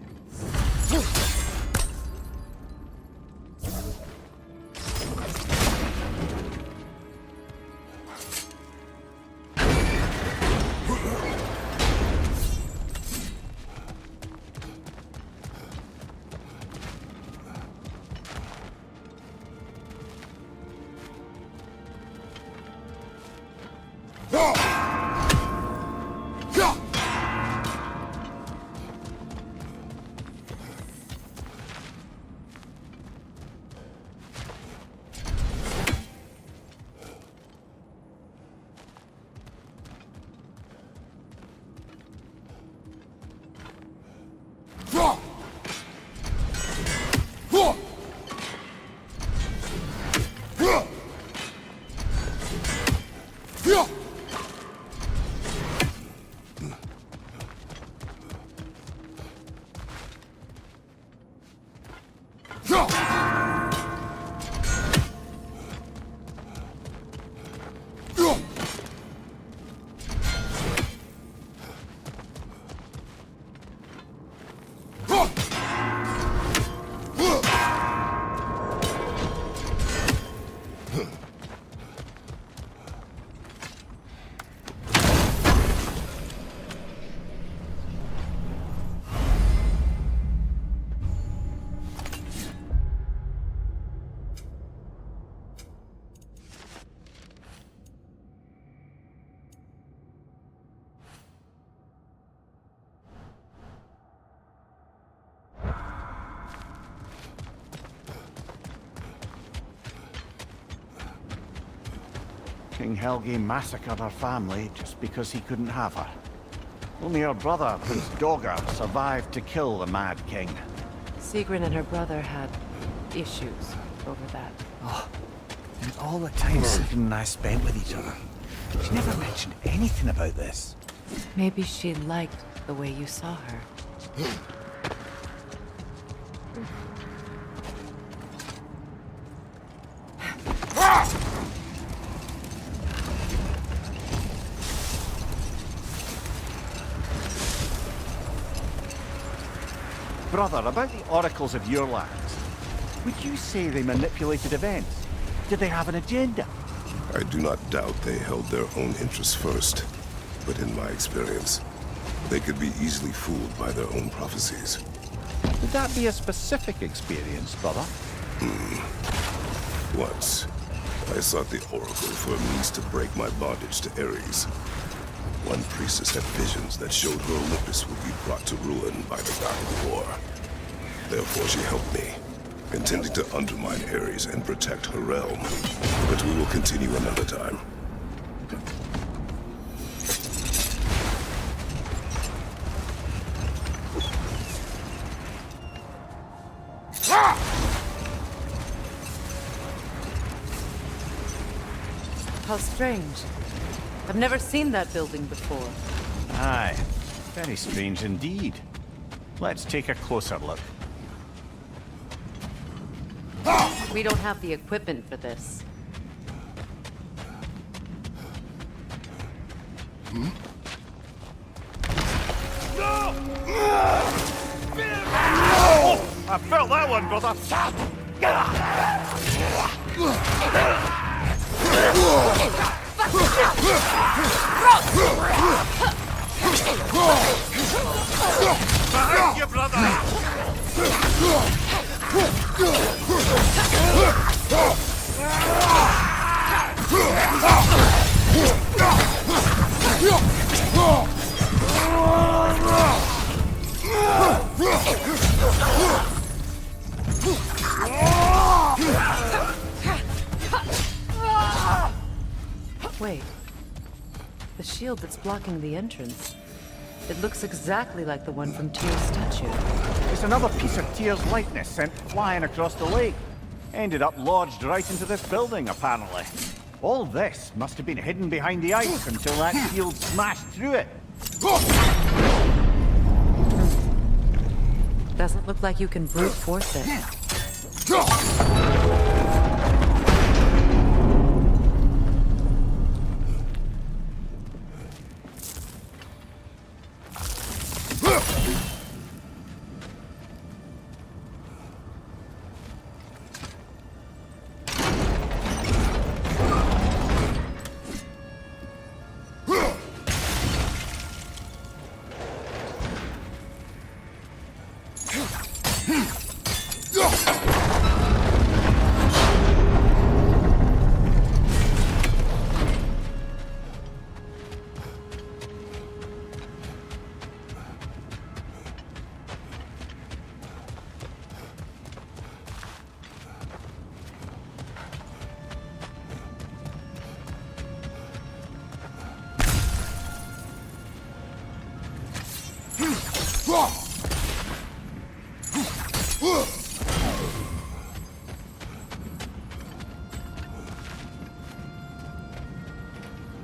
King Helgi massacred her family just because he couldn't have her. Only her brother, Prince Dogger, survived to kill the Mad King. Sigrun and her brother had issues over that. And all the time Sigrun and I spent with each other, she never mentioned anything about this. Maybe she liked the way you saw her. Brother, about the oracles of your lands, would you say they manipulated events? Did they have an agenda? I do not doubt they held their own interests first, but in my experience, they could be easily fooled by their own prophecies. Would that be a specific experience, brother? Once, I sought the oracle for a means to break my bondage to Ares. One priestess had visions that showed her Olympus would be brought to ruin by the god of war. Therefore she helped me, intending to undermine Ares and protect her realm. But we will continue another time. How strange. I've never seen that building before. Aye, very strange indeed. Let's take a closer look. We don't have the equipment for this. I felt that one, brother! Behind you, brother! Wait. The shield that's blocking the entrance. It looks exactly like the one from Tyr's statue. It's another piece of Tyr's likeness sent flying across the lake. Ended up lodged right into this building, apparently. All this must have been hidden behind the ice until that shield smashed through it. Doesn't look like you can brute force it.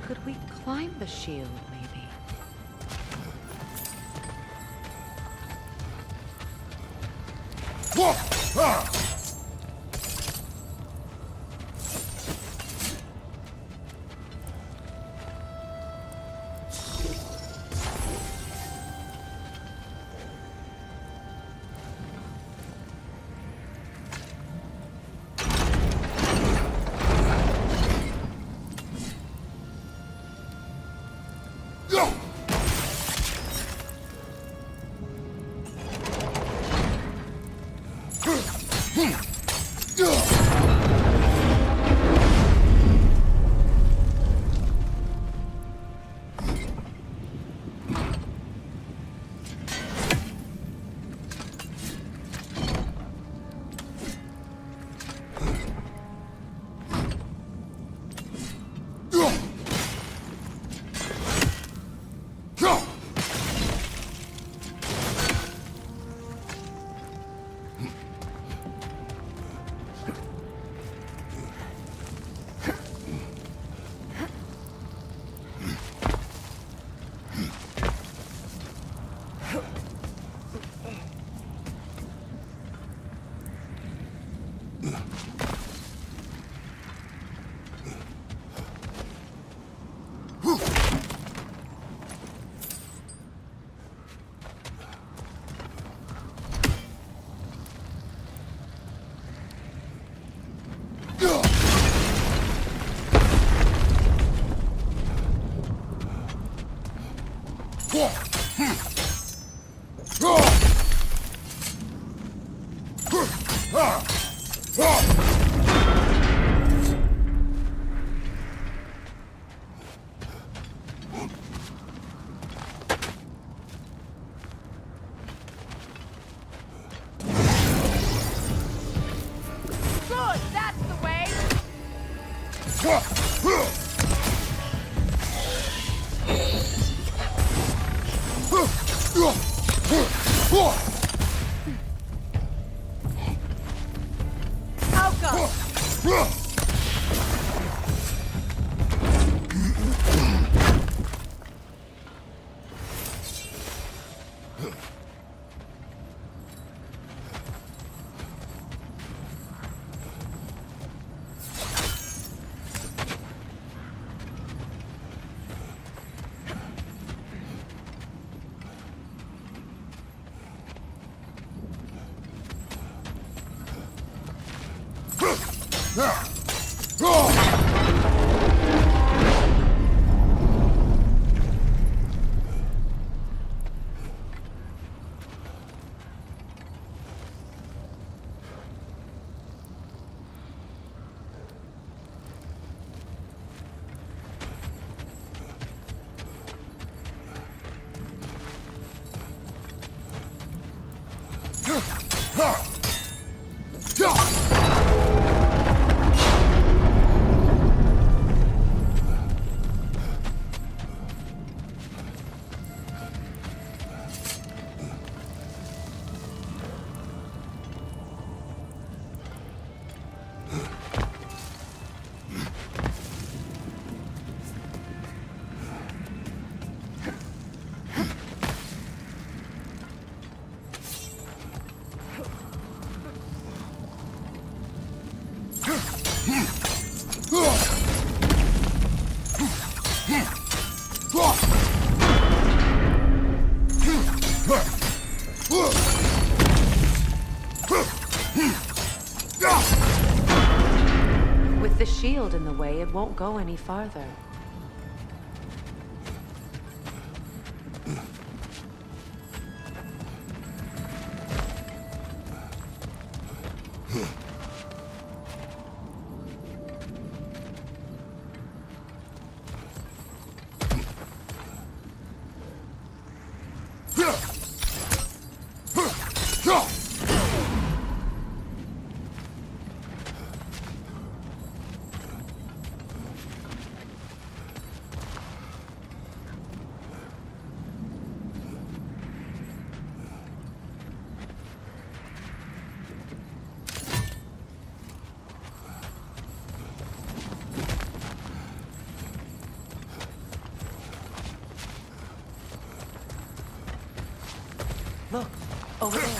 Could we climb the shield, maybe? Good, that's the way. How come? With the shield in the way, it won't go any farther. Look, over there.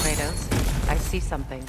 Kratos, I see something.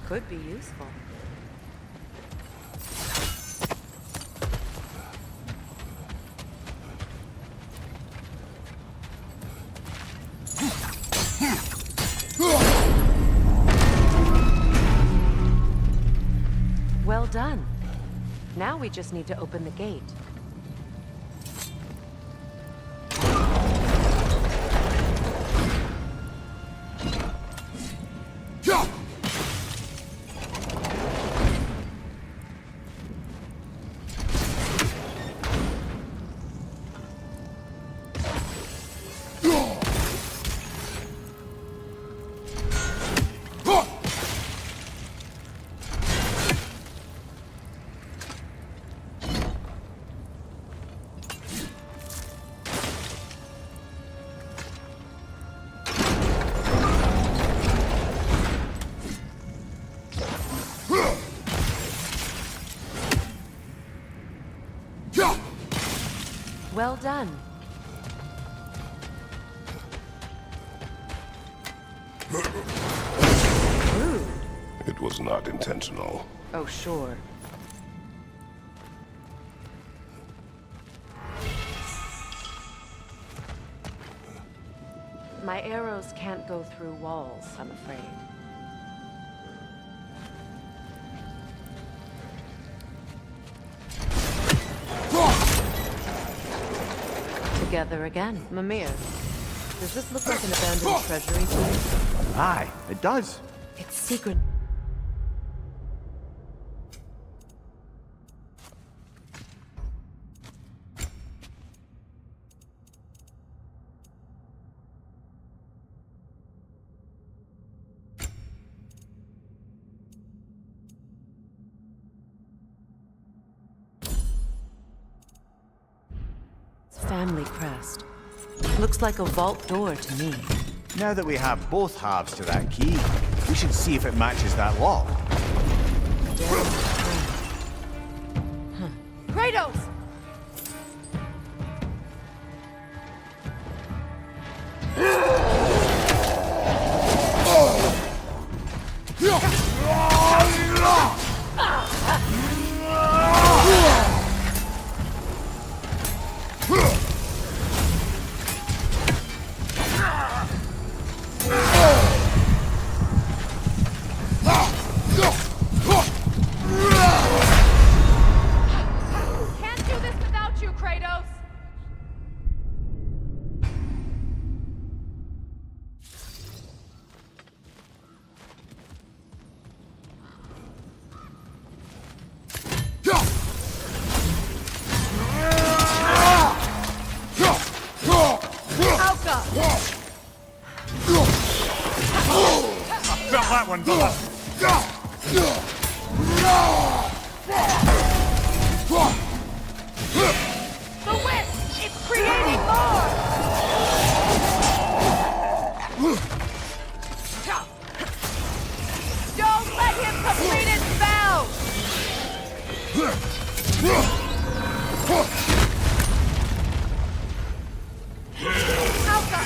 Could be useful. Well done. Now we just need to open the gate. Well done. Rude. It was not intentional. Oh, sure. My arrows can't go through walls, I'm afraid. Together again. Mimir, does this look like an abandoned treasury to you? Aye, it does. It's secret. Family crest. Looks like a vault door to me. Now that we have both halves to that key, we should see if it matches that lock. Kratos! Can't do this without you, Kratos! Alka! Felt that one, brother. The whip! It's creating more! Don't let him complete his spell! Alka!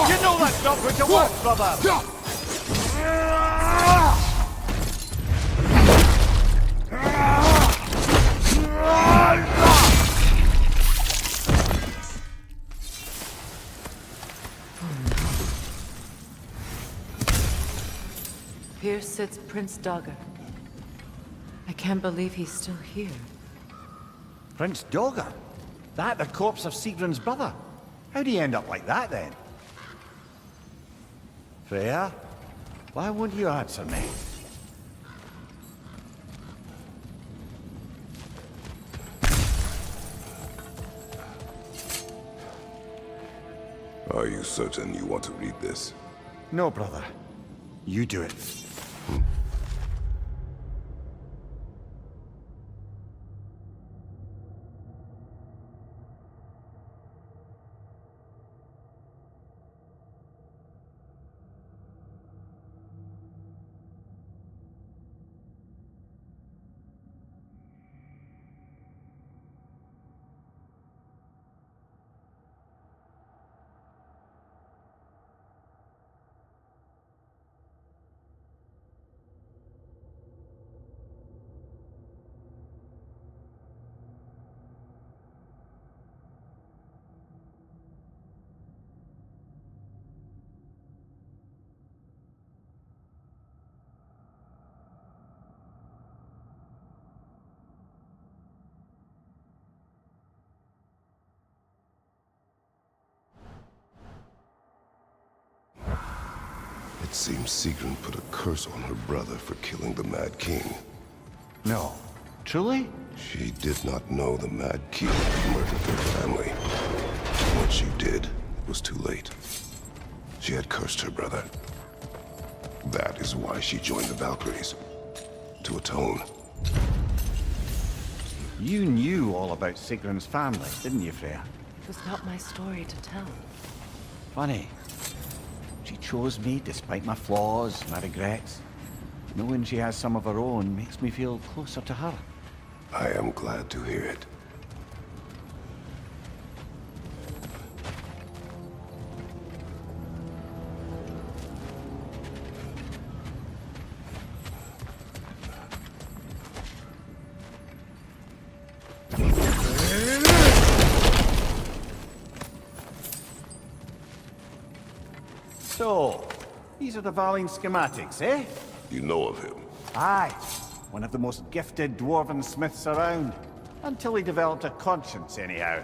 You know that's not going to work, brother. Here sits Prince Dagger. I can't believe he's still here. Prince Dogger? That the corpse of Sigrun's brother? How'd he end up like that, then? Freya? Why won't you answer me? Are you certain you want to read this? No, brother. You do it. It seems Sigrun put a curse on her brother for killing the Mad King. No. Truly? She did not know the Mad King had murdered their family. When she did, it was too late. She had cursed her brother. That is why she joined the Valkyries. To atone. You knew all about Sigrun's family, didn't you, Freya? It was not my story to tell. Funny. She chose me despite my flaws, my regrets. Knowing she has some of her own makes me feel closer to her. I am glad to hear it. So, these are the Valine schematics, eh? You know of him? Aye. One of the most gifted dwarven smiths around. Until he developed a conscience, anyhow.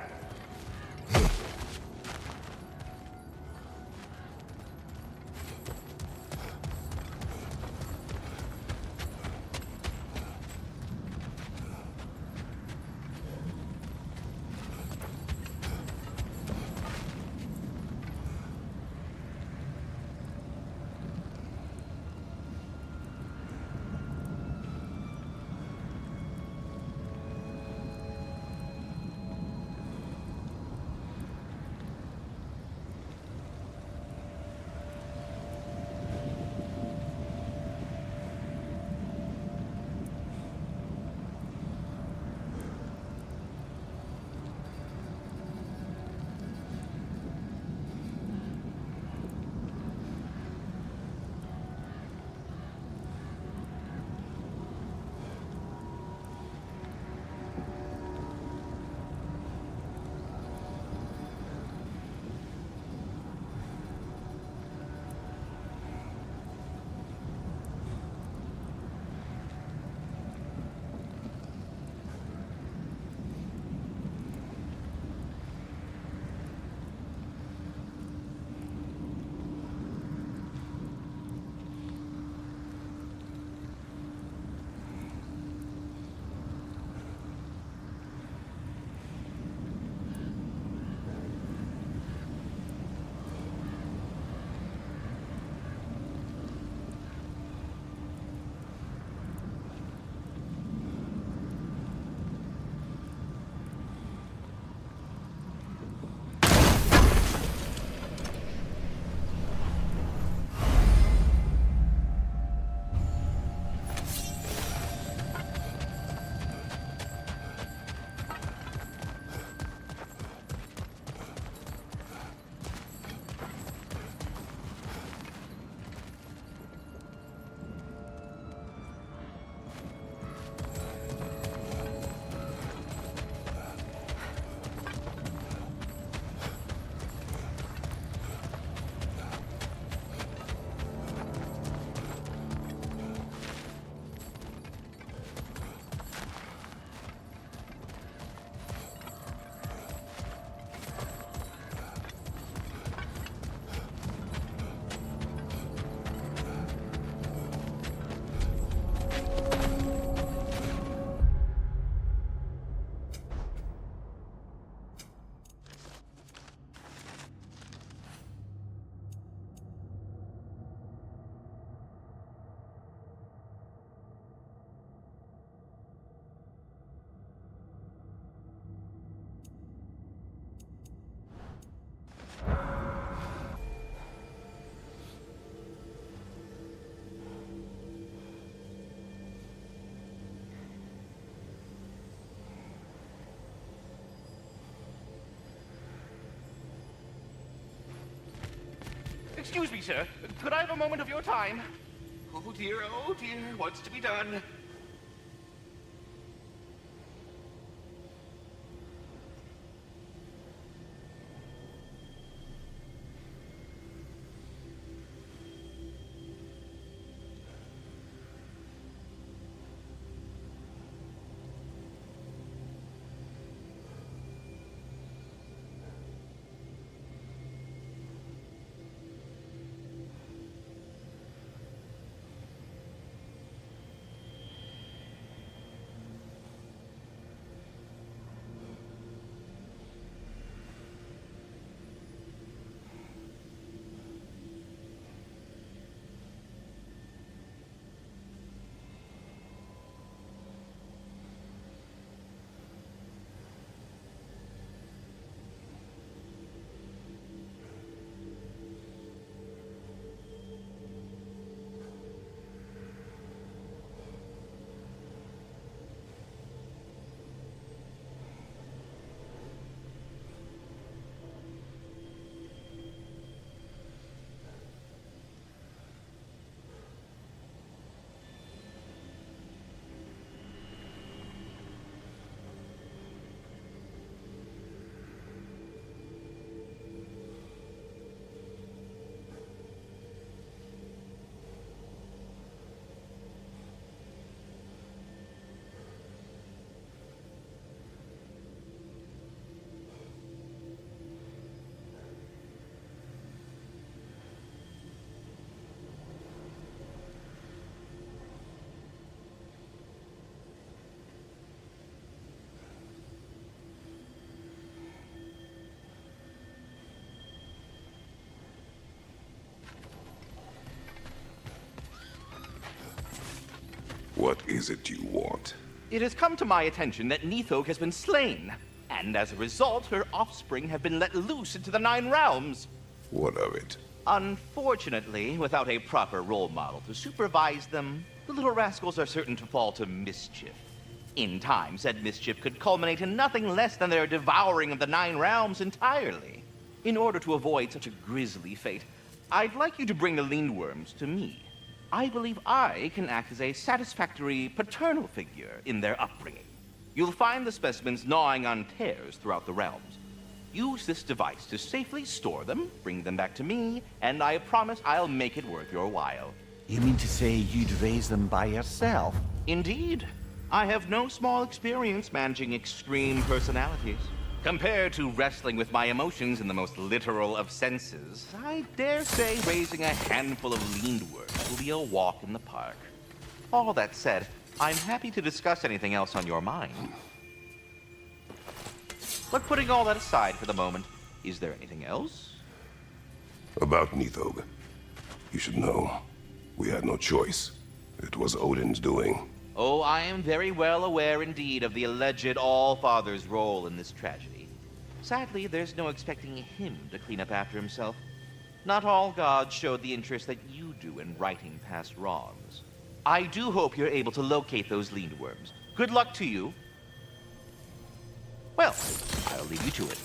Excuse me, sir. Could I have a moment of your time? Oh dear, what's to be done? What is it you want? It has come to my attention that Nithog has been slain, and as a result, her offspring have been let loose into the Nine Realms. What of it? Unfortunately, without a proper role model to supervise them, the little rascals are certain to fall to mischief. In time, said mischief could culminate in nothing less than their devouring of the Nine Realms entirely. In order to avoid such a grisly fate, I'd like you to bring the Lindworms to me. I believe I can act as a satisfactory paternal figure in their upbringing. You'll find the specimens gnawing on tears throughout the realms. Use this device to safely store them, bring them back to me, and I promise I'll make it worth your while. You mean to say you'd raise them by yourself? Indeed. I have no small experience managing extreme personalities. Compared to wrestling with my emotions in the most literal of senses, I dare say raising a handful of Lindworms will be a walk in the park. All that said, I'm happy to discuss anything else on your mind. But putting all that aside for the moment, is there anything else? About Nithog. You should know. We had no choice. It was Odin's doing. Oh, I am very well aware indeed of the alleged All-Father's role in this tragedy. Sadly, there's no expecting him to clean up after himself. Not all gods showed the interest that you do in righting past wrongs. I do hope you're able to locate those Lindworms. Good luck to you. Well, I'll leave you to it.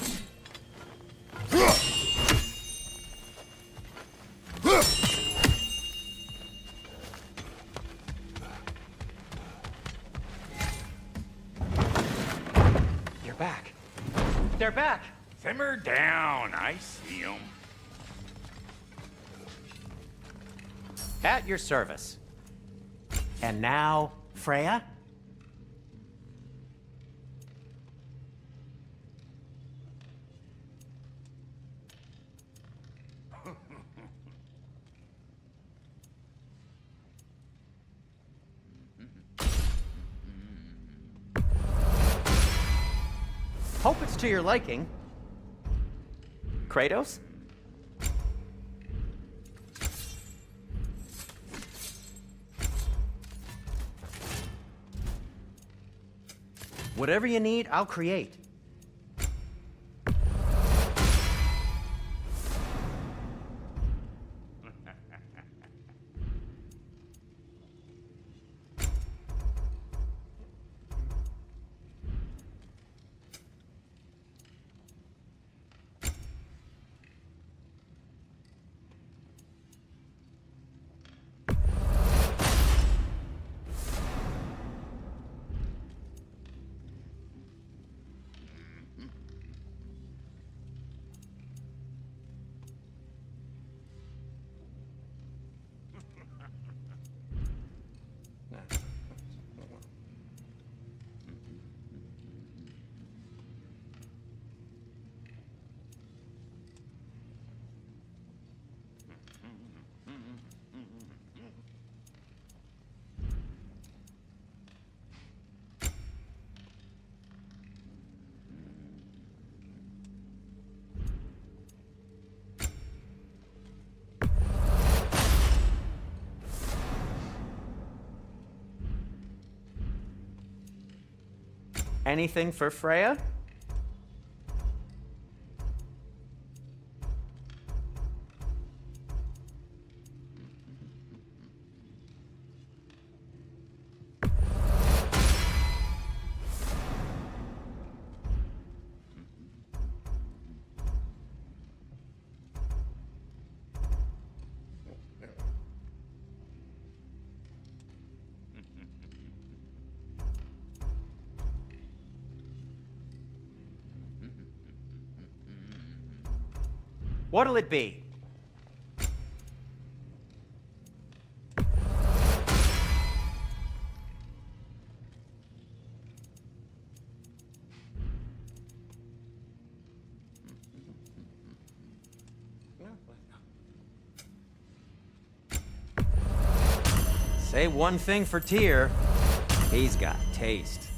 You're back. They're back. Simmer down. I see them. At your service. And now, Freya? Hope it's to your liking. Kratos? Whatever you need, I'll create. Anything for Freya? What'll it be? Say one thing for Tyr. He's got taste.